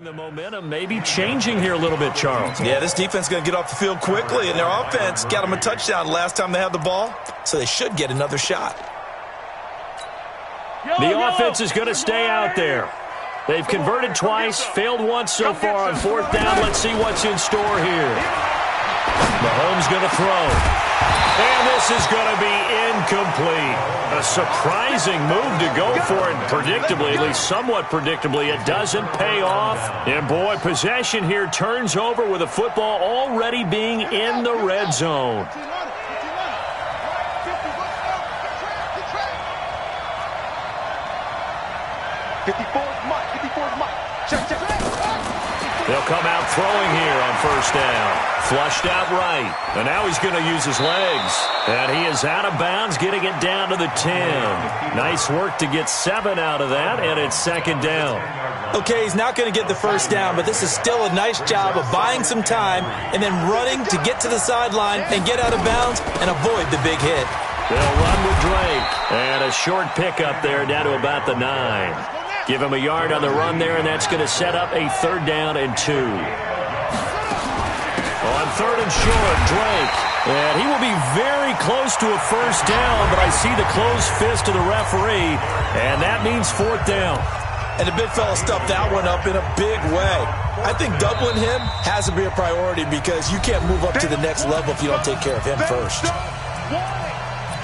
The momentum may be changing here a little bit, Charles. Yeah, this defense is going to get off the field quickly, and their offense got them a touchdown last time they had the ball, so they should get another shot. The offense is going to stay out there. They've converted twice, failed once so far on fourth down. Let's see what's in store here. Mahomes going to throw. And this is going to be incomplete. A surprising move to go for it. Predictably, at least somewhat predictably, it doesn't pay off. And boy, possession here turns over with the football already being in the red zone. They'll come out throwing here on first down. Flushed out right. And now he's going to use his legs. And he is out of bounds, getting it down to the 10. Nice work to get 7 out of that, and it's second down. Okay, he's not going to get the first down, but this is still a nice job of buying some time and then running to get to the sideline and get out of bounds and avoid the big hit. They'll run with Drake. And a short pickup there down to about the 9. Give him a yard on the run there, and that's going to set up a third down and 2. On third and short, Drake. And he will be very close to a first down, but I see the closed fist of the referee, and that means fourth down. And the big fella stuffed that one up in a big way. I think doubling him has to be a priority because you can't move up to the next level if you don't take care of him first.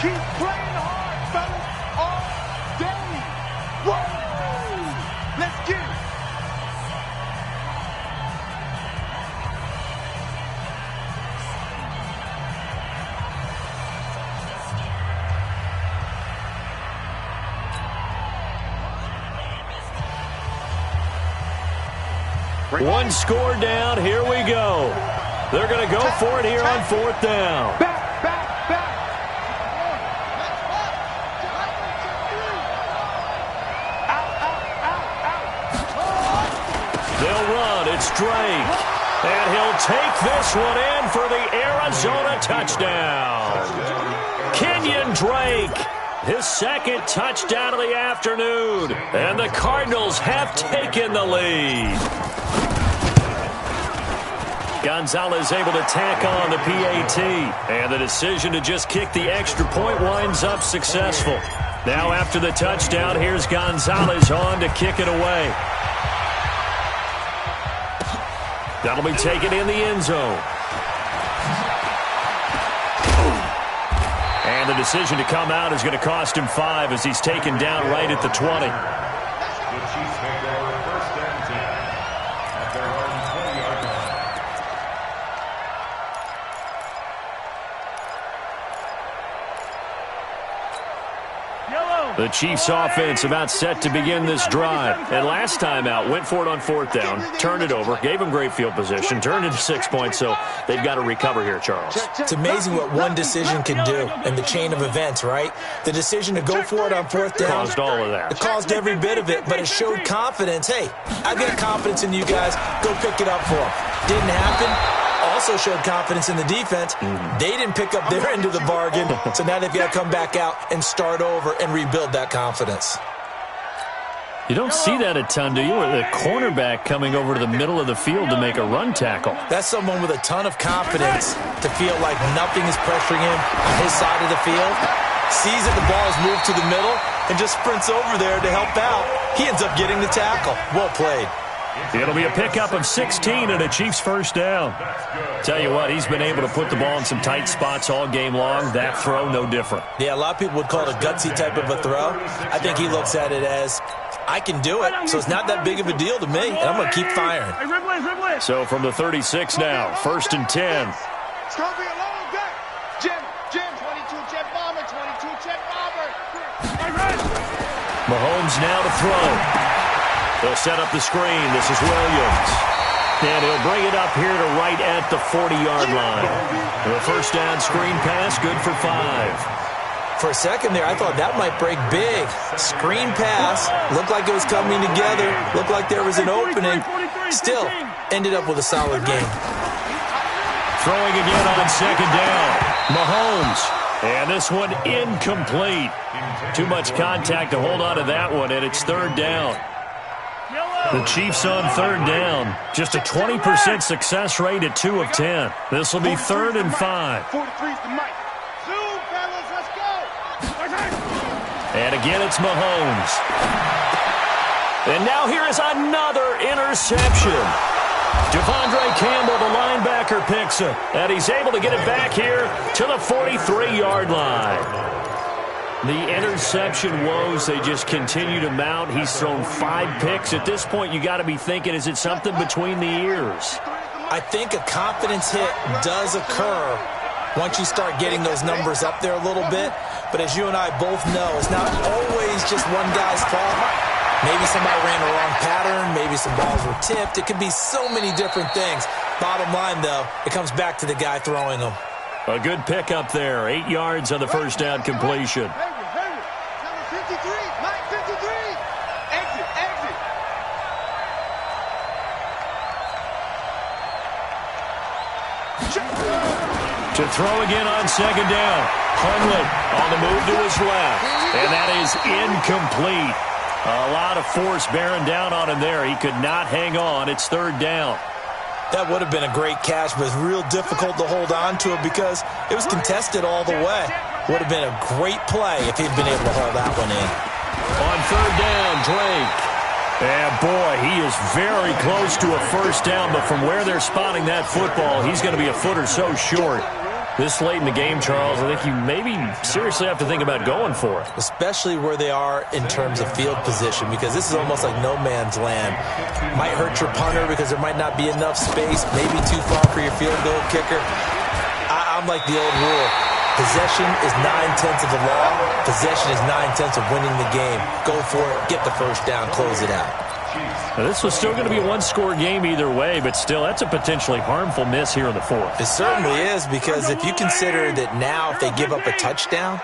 Keep playing hard, fellas, all day. Whoa! Let's get it. One score down. Here we go. They're going to go for it here on fourth down. Back. They'll run. It's Drake. And he'll take this one in for the Arizona touchdown. Kenyon Drake, his second touchdown of the afternoon. And the Cardinals have taken the lead. Gonzalez able to tack on the PAT. And the decision to just kick the extra point winds up successful. Now after the touchdown, here's Gonzalez on to kick it away. That'll be taken in the end zone. And the decision to come out is going to cost him 5 as he's taken down right at the 20. The Chiefs make over first and 10 at their own 20-yard line. Yellow. The Chiefs offense about set to begin this drive. And last time out, went for it on 4th down, turned it over, gave them great field position, turned into 6 points, so they've got to recover here, Charles. It's amazing what one decision can do in the chain of events, right? The decision to go for it on 4th down. Caused all of that. It caused every bit of it, but it showed confidence. Hey, I've got confidence in you guys. Go pick it up for them. Didn't happen. Also showed confidence in the defense. They didn't pick up their end of the bargain, so now they've got to come back out and start over and rebuild that confidence. You don't see that a ton, do you? With a cornerback coming over to the middle of the field to make a run tackle. That's someone with a ton of confidence to feel like nothing is pressuring him on his side of the field. Sees that the ball is moved to the middle and just sprints over there to help out. He ends up getting the tackle. Well played. It'll be a pickup of 16 and a Chiefs first down. Tell you what, he's been able to put the ball in some tight spots all game long. That throw, no different. Yeah, a lot of people would call it a gutsy type of a throw. I think he looks at it as, I can do it, so it's not that big of a deal to me, and I'm going to keep firing. So from the 36 now, 1st and 10. It's going to be a long day. Jim, 22-jet bomber, 22-jet bomber. Mahomes now to throw. They'll set up the screen. This is Williams. And he'll bring it up here to right at the 40-yard line. The first down screen pass, good for 5. For a second there, I thought that might break big. Screen pass, looked like it was coming together, looked like there was an opening. Still, ended up with a solid game. Throwing again on 2nd down. Mahomes. And this one incomplete. Too much contact to hold on to that one, and it's 3rd down. The Chiefs on 3rd down. Just a 20% success rate at 2 of 10. This will be 3rd and 5. 43's the mic. Zoom, fellas, let's go. And again, it's Mahomes. And now here is another interception. Devondre Campbell, the linebacker, picks it. And he's able to get it back here to the 43-yard line. The interception woes, they just continue to mount. He's thrown 5 picks. At this point, you got to be thinking, is it something between the ears? I think a confidence hit does occur once you start getting those numbers up there a little bit. But as you and I both know, it's not always just one guy's fault. Maybe somebody ran the wrong pattern. Maybe some balls were tipped. It could be so many different things. Bottom line, though, it comes back to the guy throwing them. A good pickup there. 8 yards on the first down completion. Number 53, Mike 53. Exit. To throw again on 2nd down. Hundley on the move to his left. And that is incomplete. A lot of force bearing down on him there. He could not hang on. It's 3rd down. That would have been a great catch, but it's real difficult to hold on to it because it was contested all the way. Would have been a great play if he'd been able to hold that one in. On 3rd down, Drake. And boy, he is very close to a first down, but from where they're spotting that football, he's going to be a foot or so short. This late in the game, Charles, I think you maybe seriously have to think about going for it. Especially where they are in terms of field position, because this is almost like no man's land. Might hurt your punter because there might not be enough space, maybe too far for your field goal kicker. I'm like the old rule. Possession is 9/10 of the law. Possession is 9/10 of winning the game. Go for it, get the first down, close it out. Now, this was still going to be a one-score game either way, but still, that's a potentially harmful miss here in the 4th. It certainly is, because if you consider that now if they give up a touchdown,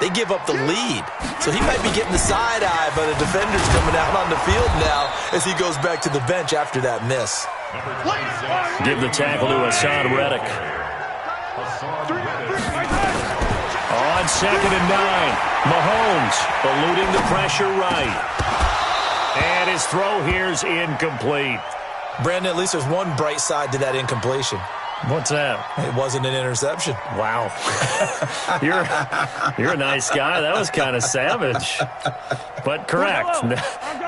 they give up the lead. So he might be getting the side eye, but a defender's coming out on the field now as he goes back to the bench after that miss. Give the tackle to Hassan Reddick. On 2nd and 9, Mahomes eluding the pressure right. And his throw here's incomplete. Brandon, at least there's one bright side to that incompletion. What's that? It wasn't an interception. Wow. You're a nice guy. That was kind of savage. But correct.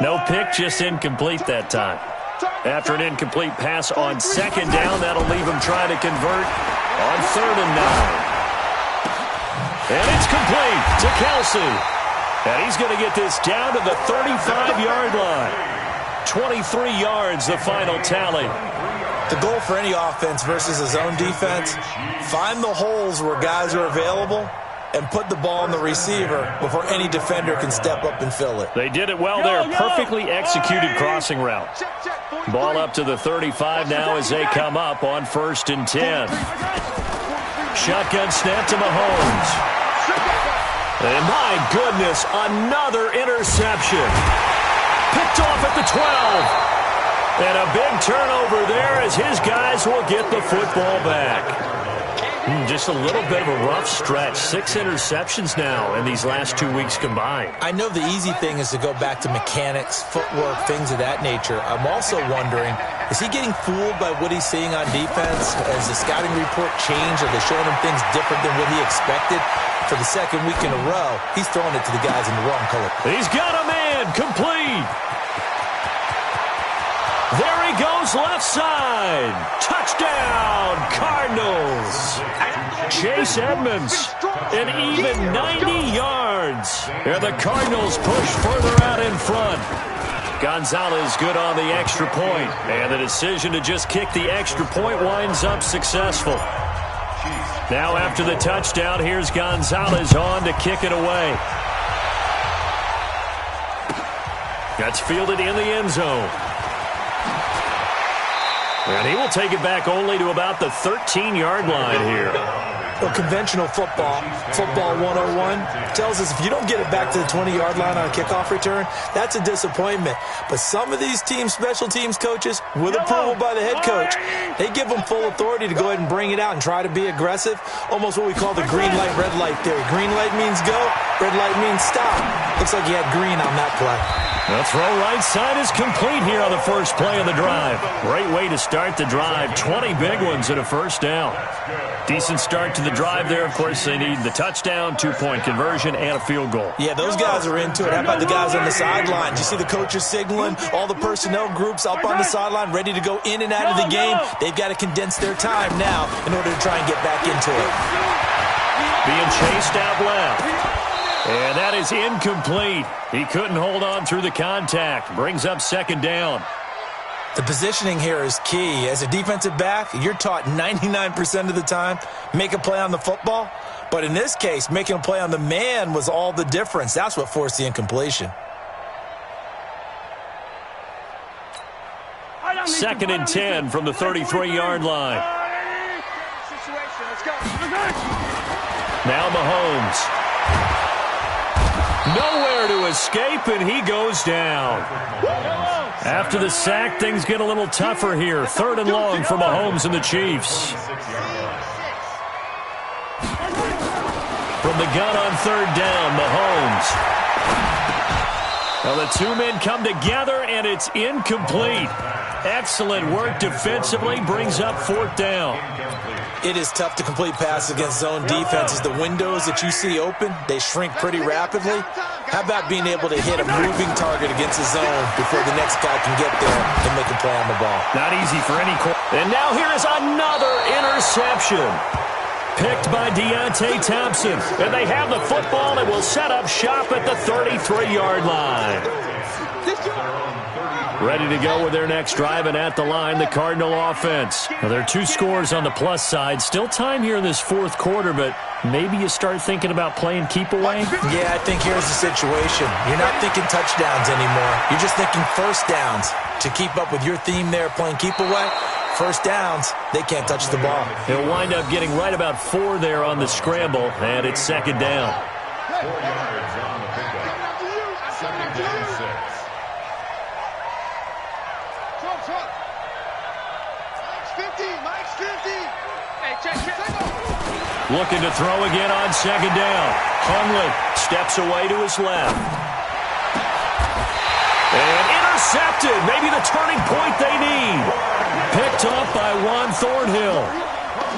No pick, just incomplete that time. After an incomplete pass on 2nd down, that'll leave him trying to convert on 3rd and 9. And it's complete to Kelsey. And he's going to get this down to the 35-yard line. 23 yards, the final tally. The goal for any offense versus a zone defense, find the holes where guys are available and put the ball on the receiver before any defender can step up and fill it. They did it well there. Perfectly executed crossing route. Ball up to the 35 now as they come up on 1st and 10. Shotgun snap to Mahomes. And my goodness, another interception. Picked off at the 12. And a big turnover there as his guys will get the football back. Just a little bit of a rough stretch. 6 interceptions now in these last 2 weeks combined. I know the easy thing is to go back to mechanics, footwork, things of that nature. I'm also wondering, is he getting fooled by what he's seeing on defense? Has the scouting report changed? Are they showing him things different than what he expected? For the second week in a row, he's throwing it to the guys in the wrong color. He's got a man complete. There he goes left side. Touchdown, Cardinals. Chase Edmonds, an even 90 yards. And the Cardinals push further out in front. Gonzalez good on the extra point. And the decision to just kick the extra point winds up successful. Now after the touchdown, here's Gonzalez on to kick it away. That's fielded in the end zone. And he will take it back only to about the 13-yard line here. Well, conventional football 101, tells us if you don't get it back to the 20-yard line on a kickoff return, that's a disappointment. But some of these teams, special teams coaches, with approval by the head coach, they give them full authority to go ahead and bring it out and try to be aggressive. Almost what we call the green light, red light theory. Green light means go, red light means stop. Looks like he had green on that play. The throw right side is complete here on the first play of the drive. Great way to start the drive. 20 big ones and a first down. Decent start to the drive there. Of course, they need the touchdown, 2-point conversion, and a field goal. Yeah, those guys are into it. How about the guys on the sideline? Do you see the coaches signaling? All the personnel groups up on the sideline ready to go in and out of the game. They've got to condense their time now in order to try and get back into it. Being chased out left. And that is incomplete. He couldn't hold on through the contact. Brings up 2nd down. The positioning here is key. As a defensive back, you're taught 99% of the time, make a play on the football. But in this case, making a play on the man was all the difference. That's what forced the incompletion. 2nd and 10 from the 33-yard line. Now Mahomes. Nowhere to escape, and he goes down. After the sack, things get a little tougher here. 3rd and long for Mahomes and the Chiefs. From the gun on 3rd down, Mahomes. Now the two men come together, and it's incomplete. Excellent work defensively, brings up 4th down. It is tough to complete passes against zone defenses. The windows that you see open, they shrink pretty rapidly. How about being able to hit a moving target against the zone before the next guy can get there and make a play on the ball? Not easy for any quarterback. And now here is another interception. Picked by Deontay Thompson. And they have the football and will set up shop at the 33-yard line. Ready to go with their next drive, and at the line, the Cardinal offense. Now, there are 2 scores on the plus side. Still time here in this 4th quarter, but maybe you start thinking about playing keep away? Yeah, I think here's the situation. You're not thinking touchdowns anymore. You're just thinking first downs. To keep up with your theme there, playing keep away, first downs, they can't touch the ball. He'll wind up getting right about 4 there on the scramble, and it's 2nd down. 4 yards on the pickup. 2nd and 6. Looking to throw again on 2nd down. Hundley steps away to his left. And intercepted. Maybe the turning point they need. Picked up by Juan Thornhill.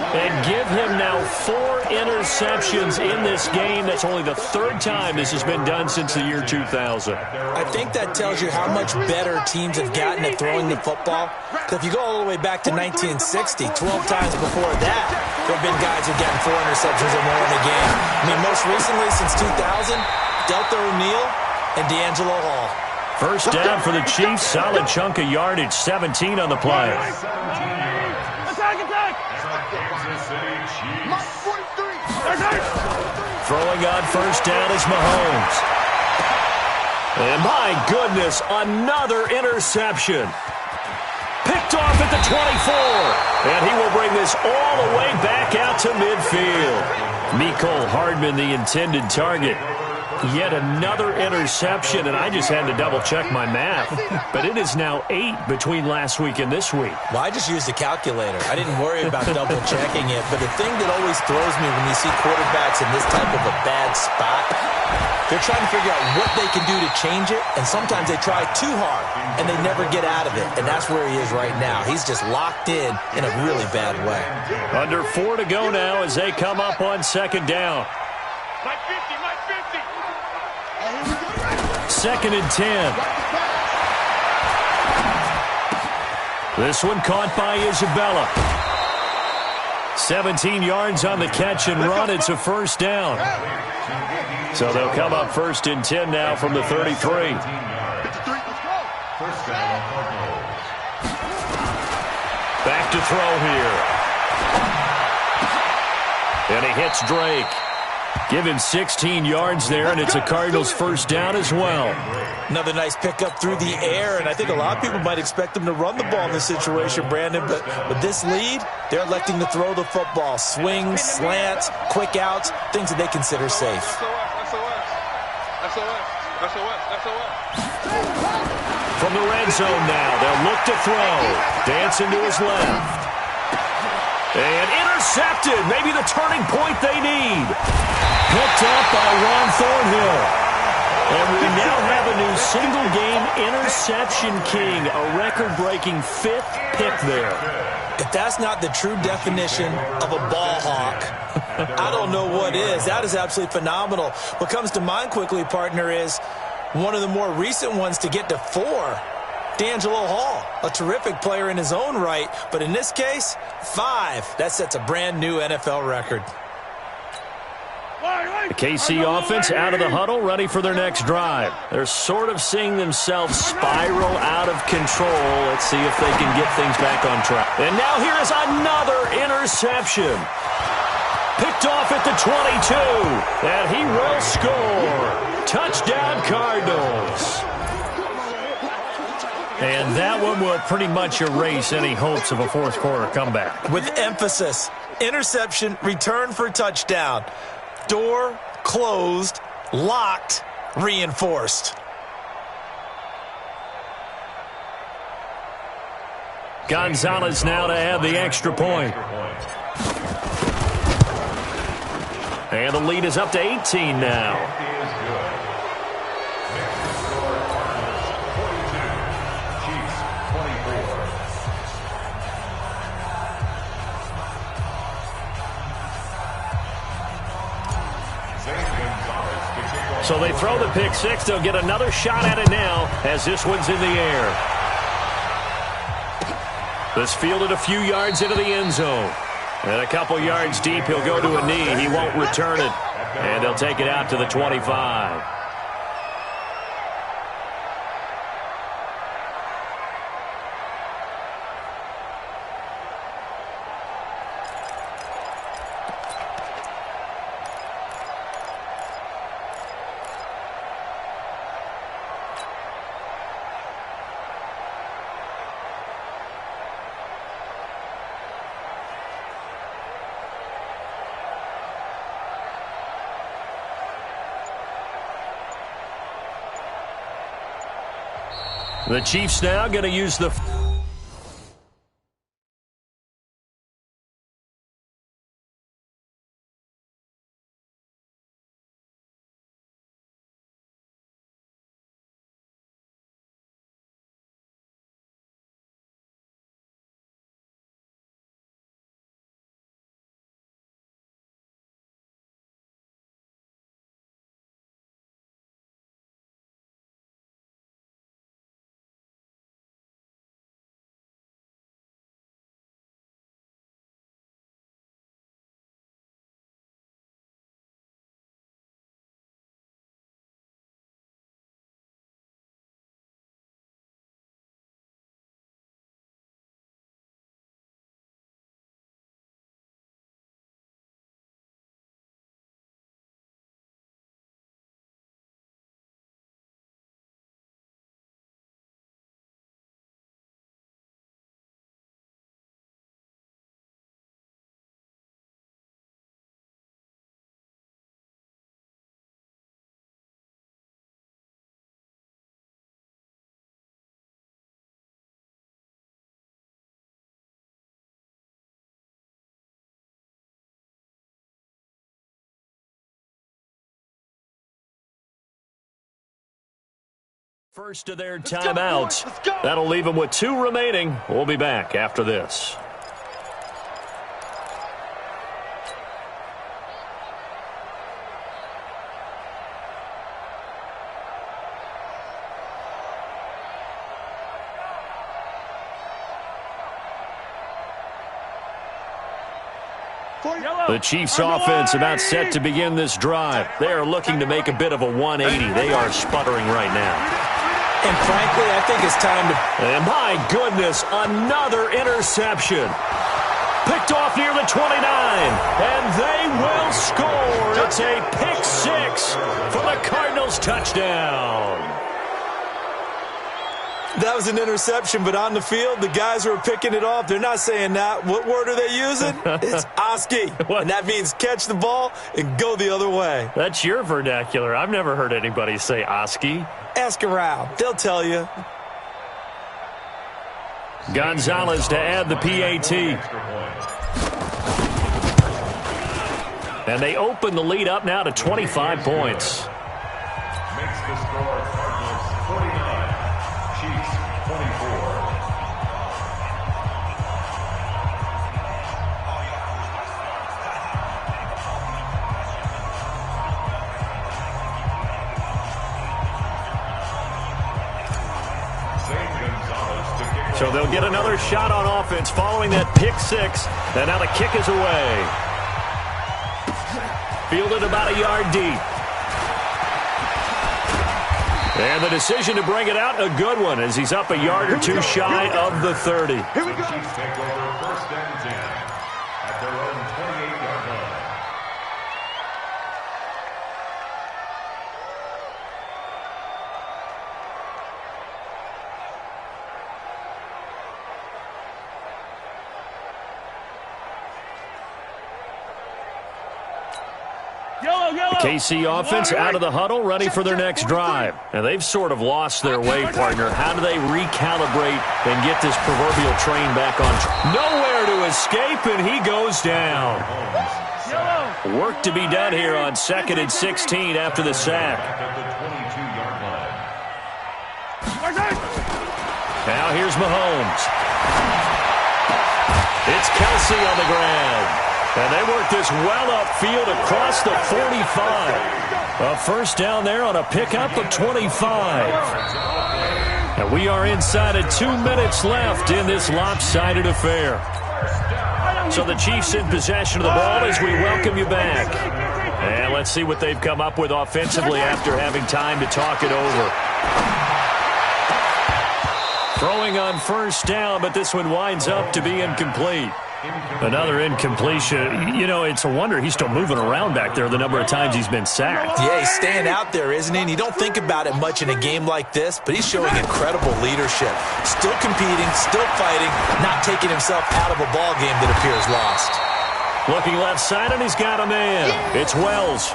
And give him now 4 interceptions in this game. That's only the 3rd time this has been done since the year 2000. I think that tells you how much better teams have gotten at throwing the football. Because if you go all the way back to 1960, 12 times before that, there have been guys who've gotten 4 interceptions or more in a game. I mean, most recently, since 2000, Delta O'Neal and D'Angelo Hall. First down for the Chiefs. Solid chunk of yardage. 17 on the play. Throwing on first down is Mahomes. And my goodness, another interception. Picked off at the 24. And he will bring this all the way back out to midfield. Mecole Hardman, the intended target. Yet another interception, and I just had to double-check my math. But it is now 8 between last week and this week. Well, I just used a calculator. I didn't worry about double-checking it. But the thing that always throws me when you see quarterbacks in this type of a bad spot, they're trying to figure out what they can do to change it, and sometimes they try too hard, and they never get out of it. And that's where he is right now. He's just locked in a really bad way. Under 4 to go now as they come up on second down. Mike 50, Mike 50. Second and 10. This one caught by Isabella. 17 yards on the catch and run. It's a first down. So they'll come up first and 10 now from the 33. First down, Cardinals. Back to throw here. And he hits Drake. Give him 16 yards there, and it's a Cardinals first down as well. Another nice pickup through the air, and I think a lot of people might expect them to run the ball in this situation, Brandon, but with this lead, they're electing to throw the football. Swings, slants, quick outs, things that they consider safe. From the red zone now, they'll look to throw. Dancing to his left. And intercepted. Maybe the turning point they need. Picked up by Ron Thornhill. And we now have a new single-game interception king, a record-breaking 5th pick there. If that's not the true definition of a ball hawk, I don't know what is. That is absolutely phenomenal. What comes to mind quickly, partner, is one of the more recent ones to get to 4. D'Angelo Hall, a terrific player in his own right, but in this case, 5. That sets a brand new NFL record. The KC offense out of the huddle, ready for their next drive. They're sort of seeing themselves spiral out of control. Let's see if they can get things back on track. And now here is another interception. Picked off at the 22. And he will score. Touchdown, Cardinals. And that one will pretty much erase any hopes of a fourth-quarter comeback. With emphasis, interception, return for touchdown. Door closed, locked, reinforced. Gonzalez now to add the extra point. And the lead is up to 18 now. So they throw the pick six. They'll get another shot at it now as this one's in the air. This fielded a few yards into the end zone. And a couple yards deep, he'll go to a knee. He won't return it. And they'll take it out to the 25. The Chiefs now going to use the First of their timeouts. That'll leave them with 2 remaining. We'll be back after this. The Chiefs offense about set to begin this drive. They are looking to make a bit of a 180. They are sputtering right now. And frankly, I think it's time to... And my goodness, another interception. Picked off near the 29. And they will score. It's a pick 6 for the Cardinals touchdown. That was an interception, but on the field, the guys who are picking it off, they're not saying that. What word are they using? It's Oski. And that means catch the ball and go the other way. That's your vernacular. I've never heard anybody say Oski. Ask around. They'll tell you. Gonzalez to add the PAT. And they open the lead up now to 25 points. Makes the score Cardinals 49, Chiefs 24. So they'll get another shot on offense following that pick 6. And now the kick is away. Fielded about a yard deep. And the decision to bring it out, a good one, as he's up a yard or 2 shy of the 30. Here we go. Chiefs take over 1st and 10 at their own 28-yard line. KC offense out of the huddle, ready for their next drive. And they've sort of lost their way, partner. How do they recalibrate and get this proverbial train back on track? Nowhere to escape, and he goes down. Work to be done here on 2nd and 16 after the sack. Now here's Mahomes. It's Kelsey on the ground. And they work this well upfield across the 45. A first down there on a pickup of 25. And we are inside of 2 minutes left in this lopsided affair. So the Chiefs in possession of the ball as we welcome you back. And let's see what they've come up with offensively after having time to talk it over. Throwing on first down, but this one winds up to be incomplete. Another incompletion. You know, it's a wonder he's still moving around back there the number of times he's been sacked. Yeah, he's staying out there, isn't he? And you don't think about it much in a game like this, but he's showing incredible leadership. Still competing, still fighting, not taking himself out of a ball game that appears lost. Looking left side, and he's got a man. It's Wells.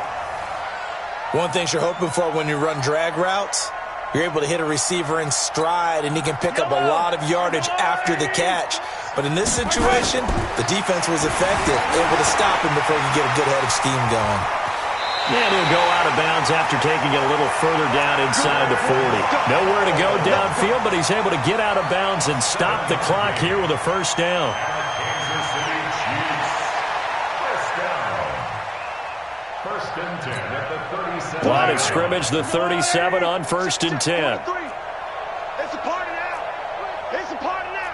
One thing you're hoping for when you run drag routes, you're able to hit a receiver in stride, and he can pick up a lot of yardage after the catch. But in this situation, the defense was effective, able to stop him before he could get a good head of steam going. And he'll go out of bounds after taking it a little further down inside the 40. Nowhere to go downfield, but he's able to get out of bounds and stop the clock here with a first down. First and 10 at the 37. Line of scrimmage, the 37 on 1st and 10. It's a party now. It's a party now.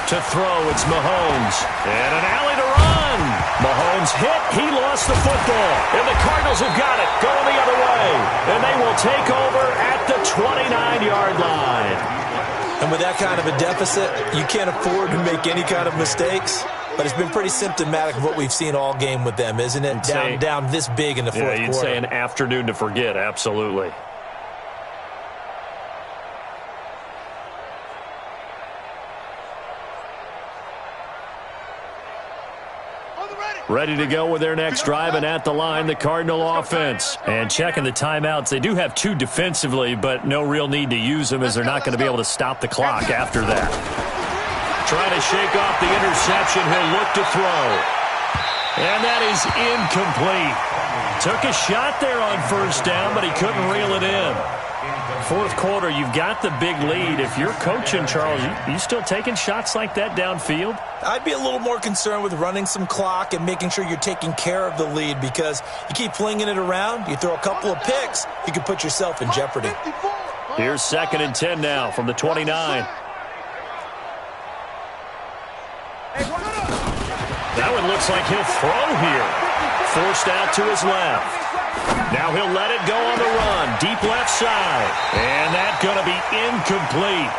To throw, it's Mahomes. And an alley to run. Mahomes hit. He lost the football. And the Cardinals have got it. Going the other way. And they will take over at the 29-yard line. And with that kind of a deficit, you can't afford to make any kind of mistakes. But it's been pretty symptomatic of what we've seen all game with them, isn't it? Down this big in the fourth quarter. Yeah, you'd say an afternoon to forget, absolutely. Ready to go with their next drive, and at the line, the Cardinal offense. And checking the timeouts, they do have 2 defensively, but no real need to use them as they're not going to be able to stop the clock after that. Trying to shake off the interception, he'll look to throw. And that is incomplete. Took a shot there on first down, but he couldn't reel it in. Fourth quarter, you've got the big lead. If you're coaching, Charles, you still taking shots like that downfield? I'd be a little more concerned with running some clock and making sure you're taking care of the lead, because you keep flinging it around, you throw a couple of picks, you can put yourself in jeopardy. Here's 2nd and 10 now from the 29. That one looks like he'll throw here. Forced out to his left. Now he'll let it go on the run. Deep left side. And that's going to be incomplete.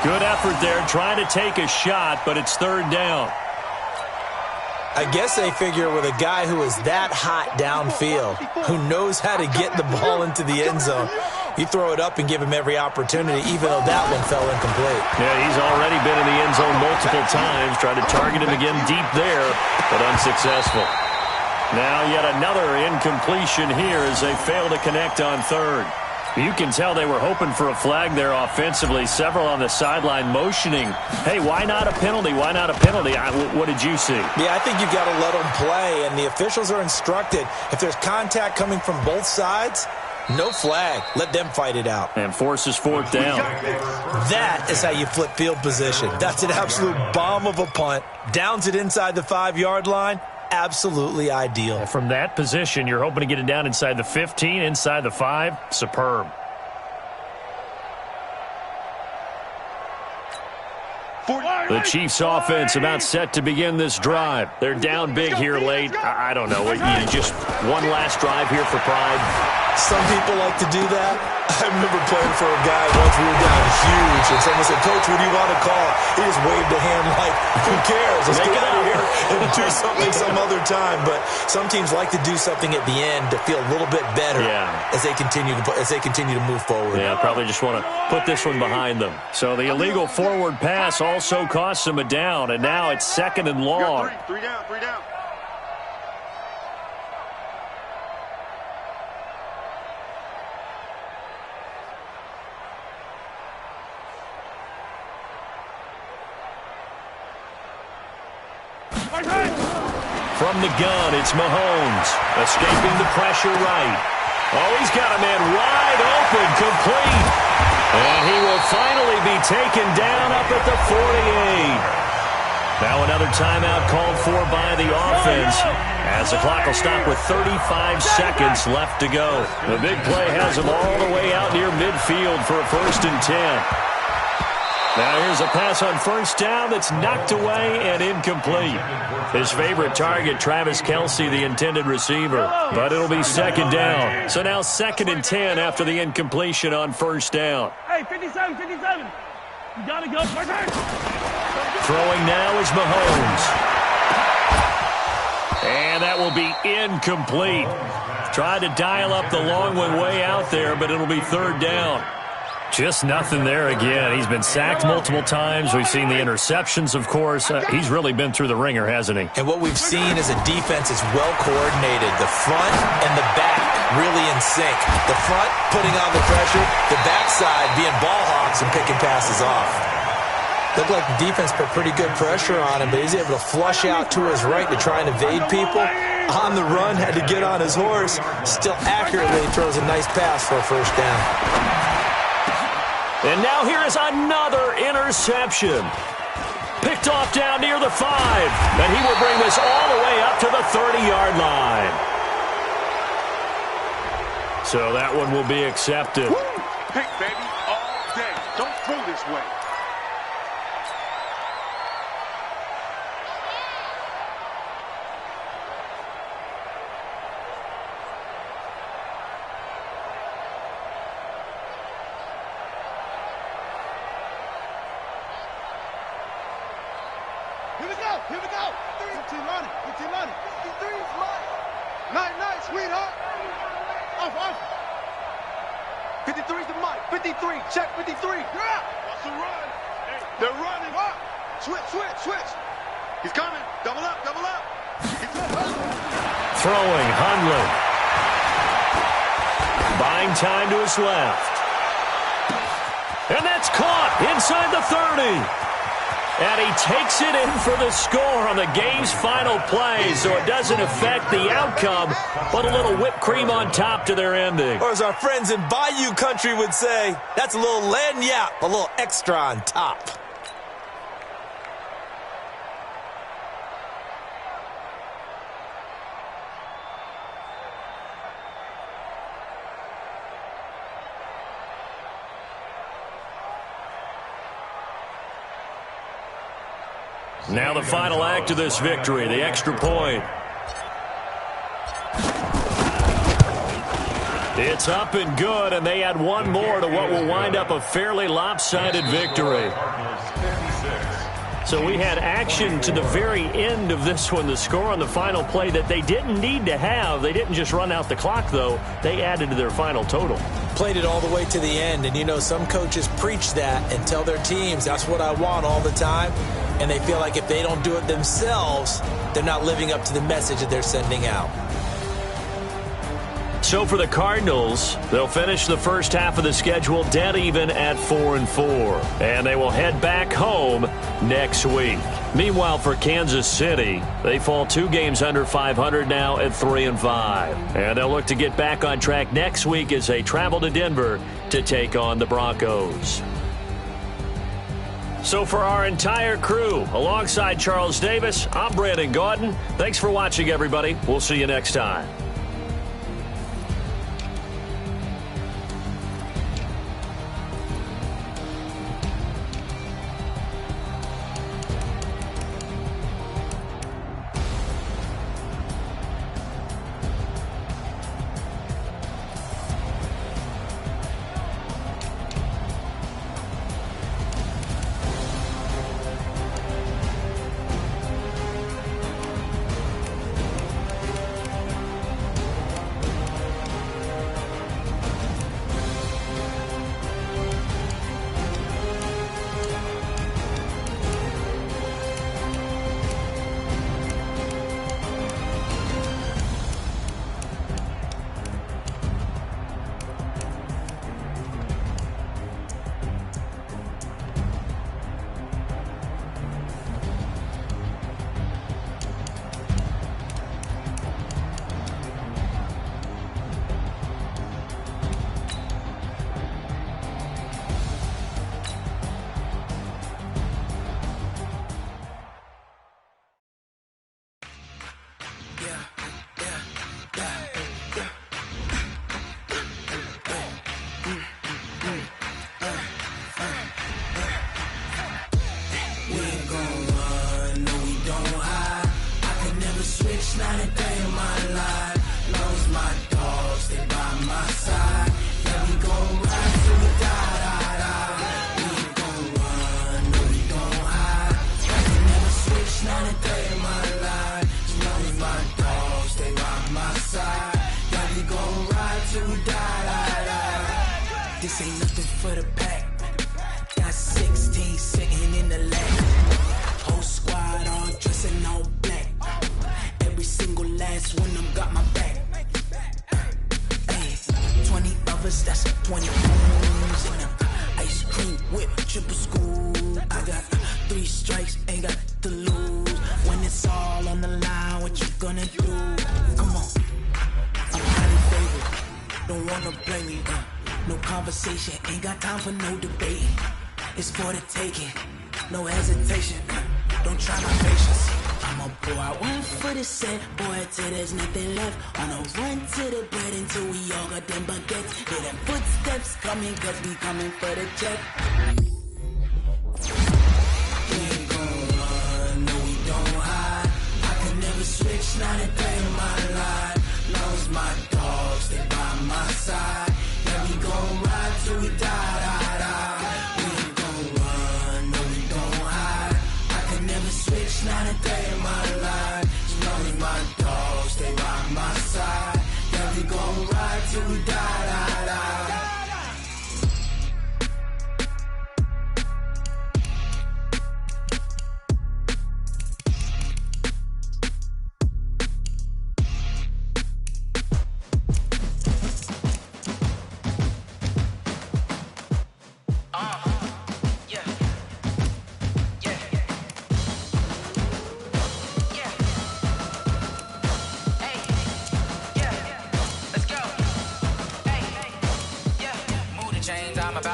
Good effort there trying to take a shot, but it's 3rd down. I guess they figure with a guy who is that hot downfield, who knows how to get the ball into the end zone, you throw it up and give him every opportunity, even though that one fell incomplete. Yeah, he's already been in the end zone multiple times. Tried to target him again deep there, but unsuccessful. Now yet another incompletion here as they fail to connect on 3rd. You can tell they were hoping for a flag there offensively. Several on the sideline motioning, hey, why not a penalty? Why not a penalty? What did you see? Yeah, I think you've got to let them play, and the officials are instructed, if there's contact coming from both sides, no flag. Let them fight it out. And forces 4th down. That is how you flip field position. That's an absolute bomb of a punt. Downs it inside the 5-yard line. Absolutely ideal. And from that position, you're hoping to get it down inside the 15, inside the 5. Superb. The Chiefs offense about set to begin this drive. They're down big here late. I don't know. You just one last drive here for pride. Some people like to do that. I remember playing for a guy once. We were down huge, and someone said, Coach, what do you want to call? He just waved a hand like, who cares? Let's get out of here and do something some other time. But some teams like to do something at the end to feel a little bit better as they continue to move forward. Yeah, probably just want to put this one behind them. So the illegal forward pass also costs them a down, and now it's 2nd and long. Three down. From the gun, it's Mahomes. Escaping the pressure right. Oh, he's got a man wide open, complete. And he will finally be taken down up at the 48. Now another timeout called for by the offense, as the clock will stop with 35 seconds left to go. The big play has him all the way out near midfield for a 1st and 10. Now here's a pass on 1st down that's knocked away and incomplete. His favorite target, Travis Kelce, the intended receiver. But it'll be 2nd down. So now 2nd and 10 after the incompletion on 1st down. Hey, 57. You got to go. Throwing now is Mahomes. And that will be incomplete. Tried to dial up the long one way out there, but it'll be 3rd down. Just nothing there again. He's been sacked multiple times. We've seen the interceptions, of course. He's really been through the ringer, hasn't he? And what we've seen is a defense is well coordinated. The front and the back really in sync. The front putting on the pressure, the backside being ball hawks and picking passes off. Looked like the defense put pretty good pressure on him, but he's able to flush out to his right to try and evade people. On the run, had to get on his horse. Still accurately throws a nice pass for a 1st down. And now here is another interception. Picked off down near the 5. And he will bring this all the way up to the 30-yard line. So that one will be accepted. Pick, baby, all day. Don't throw this way. Here we go. 15 running. 53 is mine. Night, sweetheart. Off. 53 is the mic. 53. Check 53. Yeah. What's the run? Hey. They're running. What? Switch. He's coming. Double up. Throwing, Hundley. Buying time to his left. And that's caught inside the 30. And he takes it in for the score on the game's final play, so it doesn't affect the outcome, but a little whipped cream on top to their ending. Or as our friends in Bayou country would say, that's a little lagniappe, a little extra on top. Now the final act of this victory, the extra point. It's up and good, and they add one more to what will wind up a fairly lopsided victory. So we had action to the very end of this one, the score on the final play that they didn't need to have. They didn't just run out the clock, though. They added to their final total. Played it all the way to the end, and you know some coaches preach that and tell their teams, that's what I want all the time. And they feel like if they don't do it themselves, they're not living up to the message that they're sending out. So for the Cardinals, they'll finish the first half of the schedule dead even at 4-4. And they will head back home next week. Meanwhile, for Kansas City, they fall 2 games under 500 now at 3-5. And they'll look to get back on track next week as they travel to Denver to take on the Broncos. So for our entire crew, alongside Charles Davis, I'm Brandon Gaudin. Thanks for watching, everybody. We'll see you next time. This ain't nothing for the pack. Got 16 sitting in the lap. Whole squad all dressing all black. Every single last one of them got my back. Hey, 20 of us, that's 20 rooms in them. Ice cream whip, triple scoop. I got 3 strikes, ain't got to lose. When it's all on the line, what you gonna do? Come on, I'm highly favored. Don't wanna play me, no conversation, ain't got time for no debate. It's for the taking, no hesitation. Don't try my patience. I'ma pour out one for the set, boy, till there's nothing left. On a run to the bread until we all got them baguettes. Hear them footsteps coming, cause we coming for the check. We ain't gon' run, no we don't hide. I can never switch, not a day in my life. Long as my dogs stay by my side. Yeah, we gon' ride till we die, die, die. We ain't gon' run, no we don't hide. I can never switch, not a day in my life. As long as my dogs stay by my side. Yeah, we gon' ride till we die, die, die.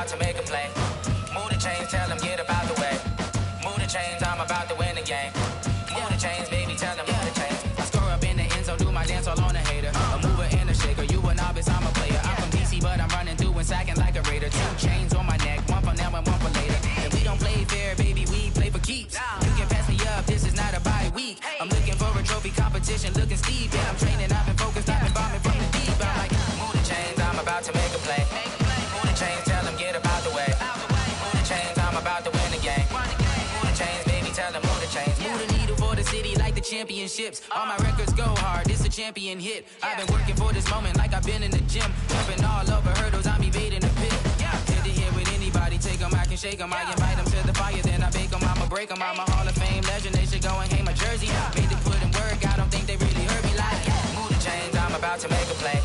about to make a play. Move the chains, tell them get about the way. Move the chains, I'm about to win the game. Move the chains, baby, tell them move the chains. I score up in the end zone, do my dance all on a hater. A mover and a shaker, you a novice, I'm a player. I'm from DC, but I'm running through and sacking like a raider. 2 chains on my neck, one for now and one for later. And we don't play fair, baby, we play for keeps. You can pass me up, this is not a bye week. I'm looking for a trophy competition, looking steep. Yeah, I'm training, I've been focused, I've been bombing from the deep. I'm like, move the chains, I'm about to make a play. Move the chains, tell them get about the way. Move the chains, I'm about to win the game. Move the chains, baby, tell them move the chains. Move the needle for the city like the championships. All my records go hard, this a champion hit. I've been working for this moment like I've been in the gym. Jumping all over hurdles, I'm evading the pit. Hit to hit with anybody, take them, I can shake them. I invite them to the fire, then I bake them. I'ma break them, I'm a Hall of Fame legend. They should go and hang my jersey. Made to put in work, I don't think they really heard me like. Move the chains, I'm about to make a play.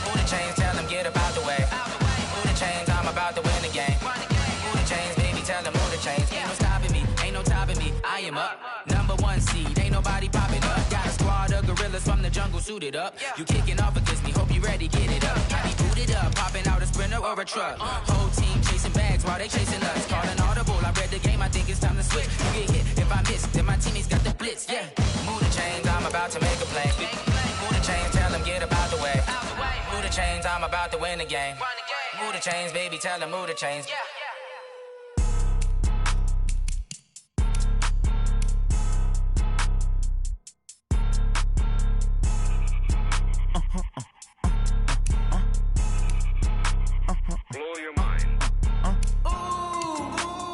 Move the chains, tell them get about the way. Move the chains, I'm about to win the game. Move the chains, baby, tell them move the chains. Ain't no stopping me, ain't no topping me. I am up, #1 seed, ain't nobody popping up. Got a squad of gorillas from the jungle suited up. You kicking off against me, hope you ready, get it up. I be booted up, popping out a Sprinter or a truck. Whole team chasing bags while they chasing us. Call an audible, I read the game, I think it's time to switch. You get hit, if I miss, then my teammates got the blitz, yeah. Move the chains, I'm about to make a play. Move the chains, tell them get about the way. Move the chains, I'm about to win the game. Move the chains, baby, tell them move the chains. Blow your mind. Ooh,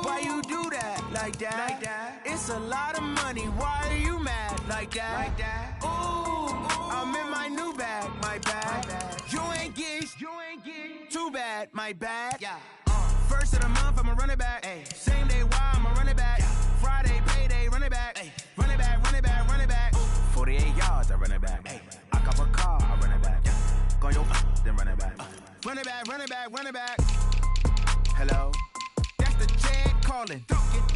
why you do that like that? Like that? It's a lot of money. Why are you mad like that? Like that? Ooh, I'm in my new bag, my bag. You ain't getting too bad, my bad. Yeah. First of the month, I'ma run it back. Ay. Same day, why I'ma run it back. Friday, payday, run it back. Ay. Run it back, run it back, run it back. 48 yards, I run it back. Ay. I cop a car, I run it back. Go your then run it back. Run it back, run it back, run it back. Hello? That's the jag calling.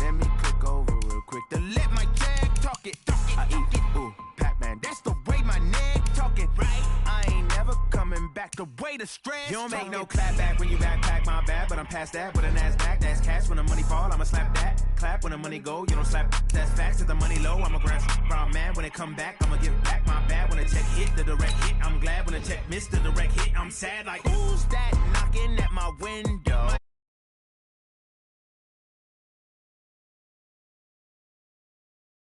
Let me click over real quick to let my jag talk it. I eat it, ooh, Pac-Man. That's the way my neck talking. Right? I ain't never coming back the way the stress. You don't make no clap back when you backpack, my bad. But I'm past that with a NASDAQ. That's cash when the money fall, I'ma slap that. Clap when the money go, you don't slap. That's facts. If the money low, I'ma grab brown man. When it come back, I'ma give back my bad. When the check hit, the direct hit. I'm glad when the check missed the direct hit. I'm sad like, who's that?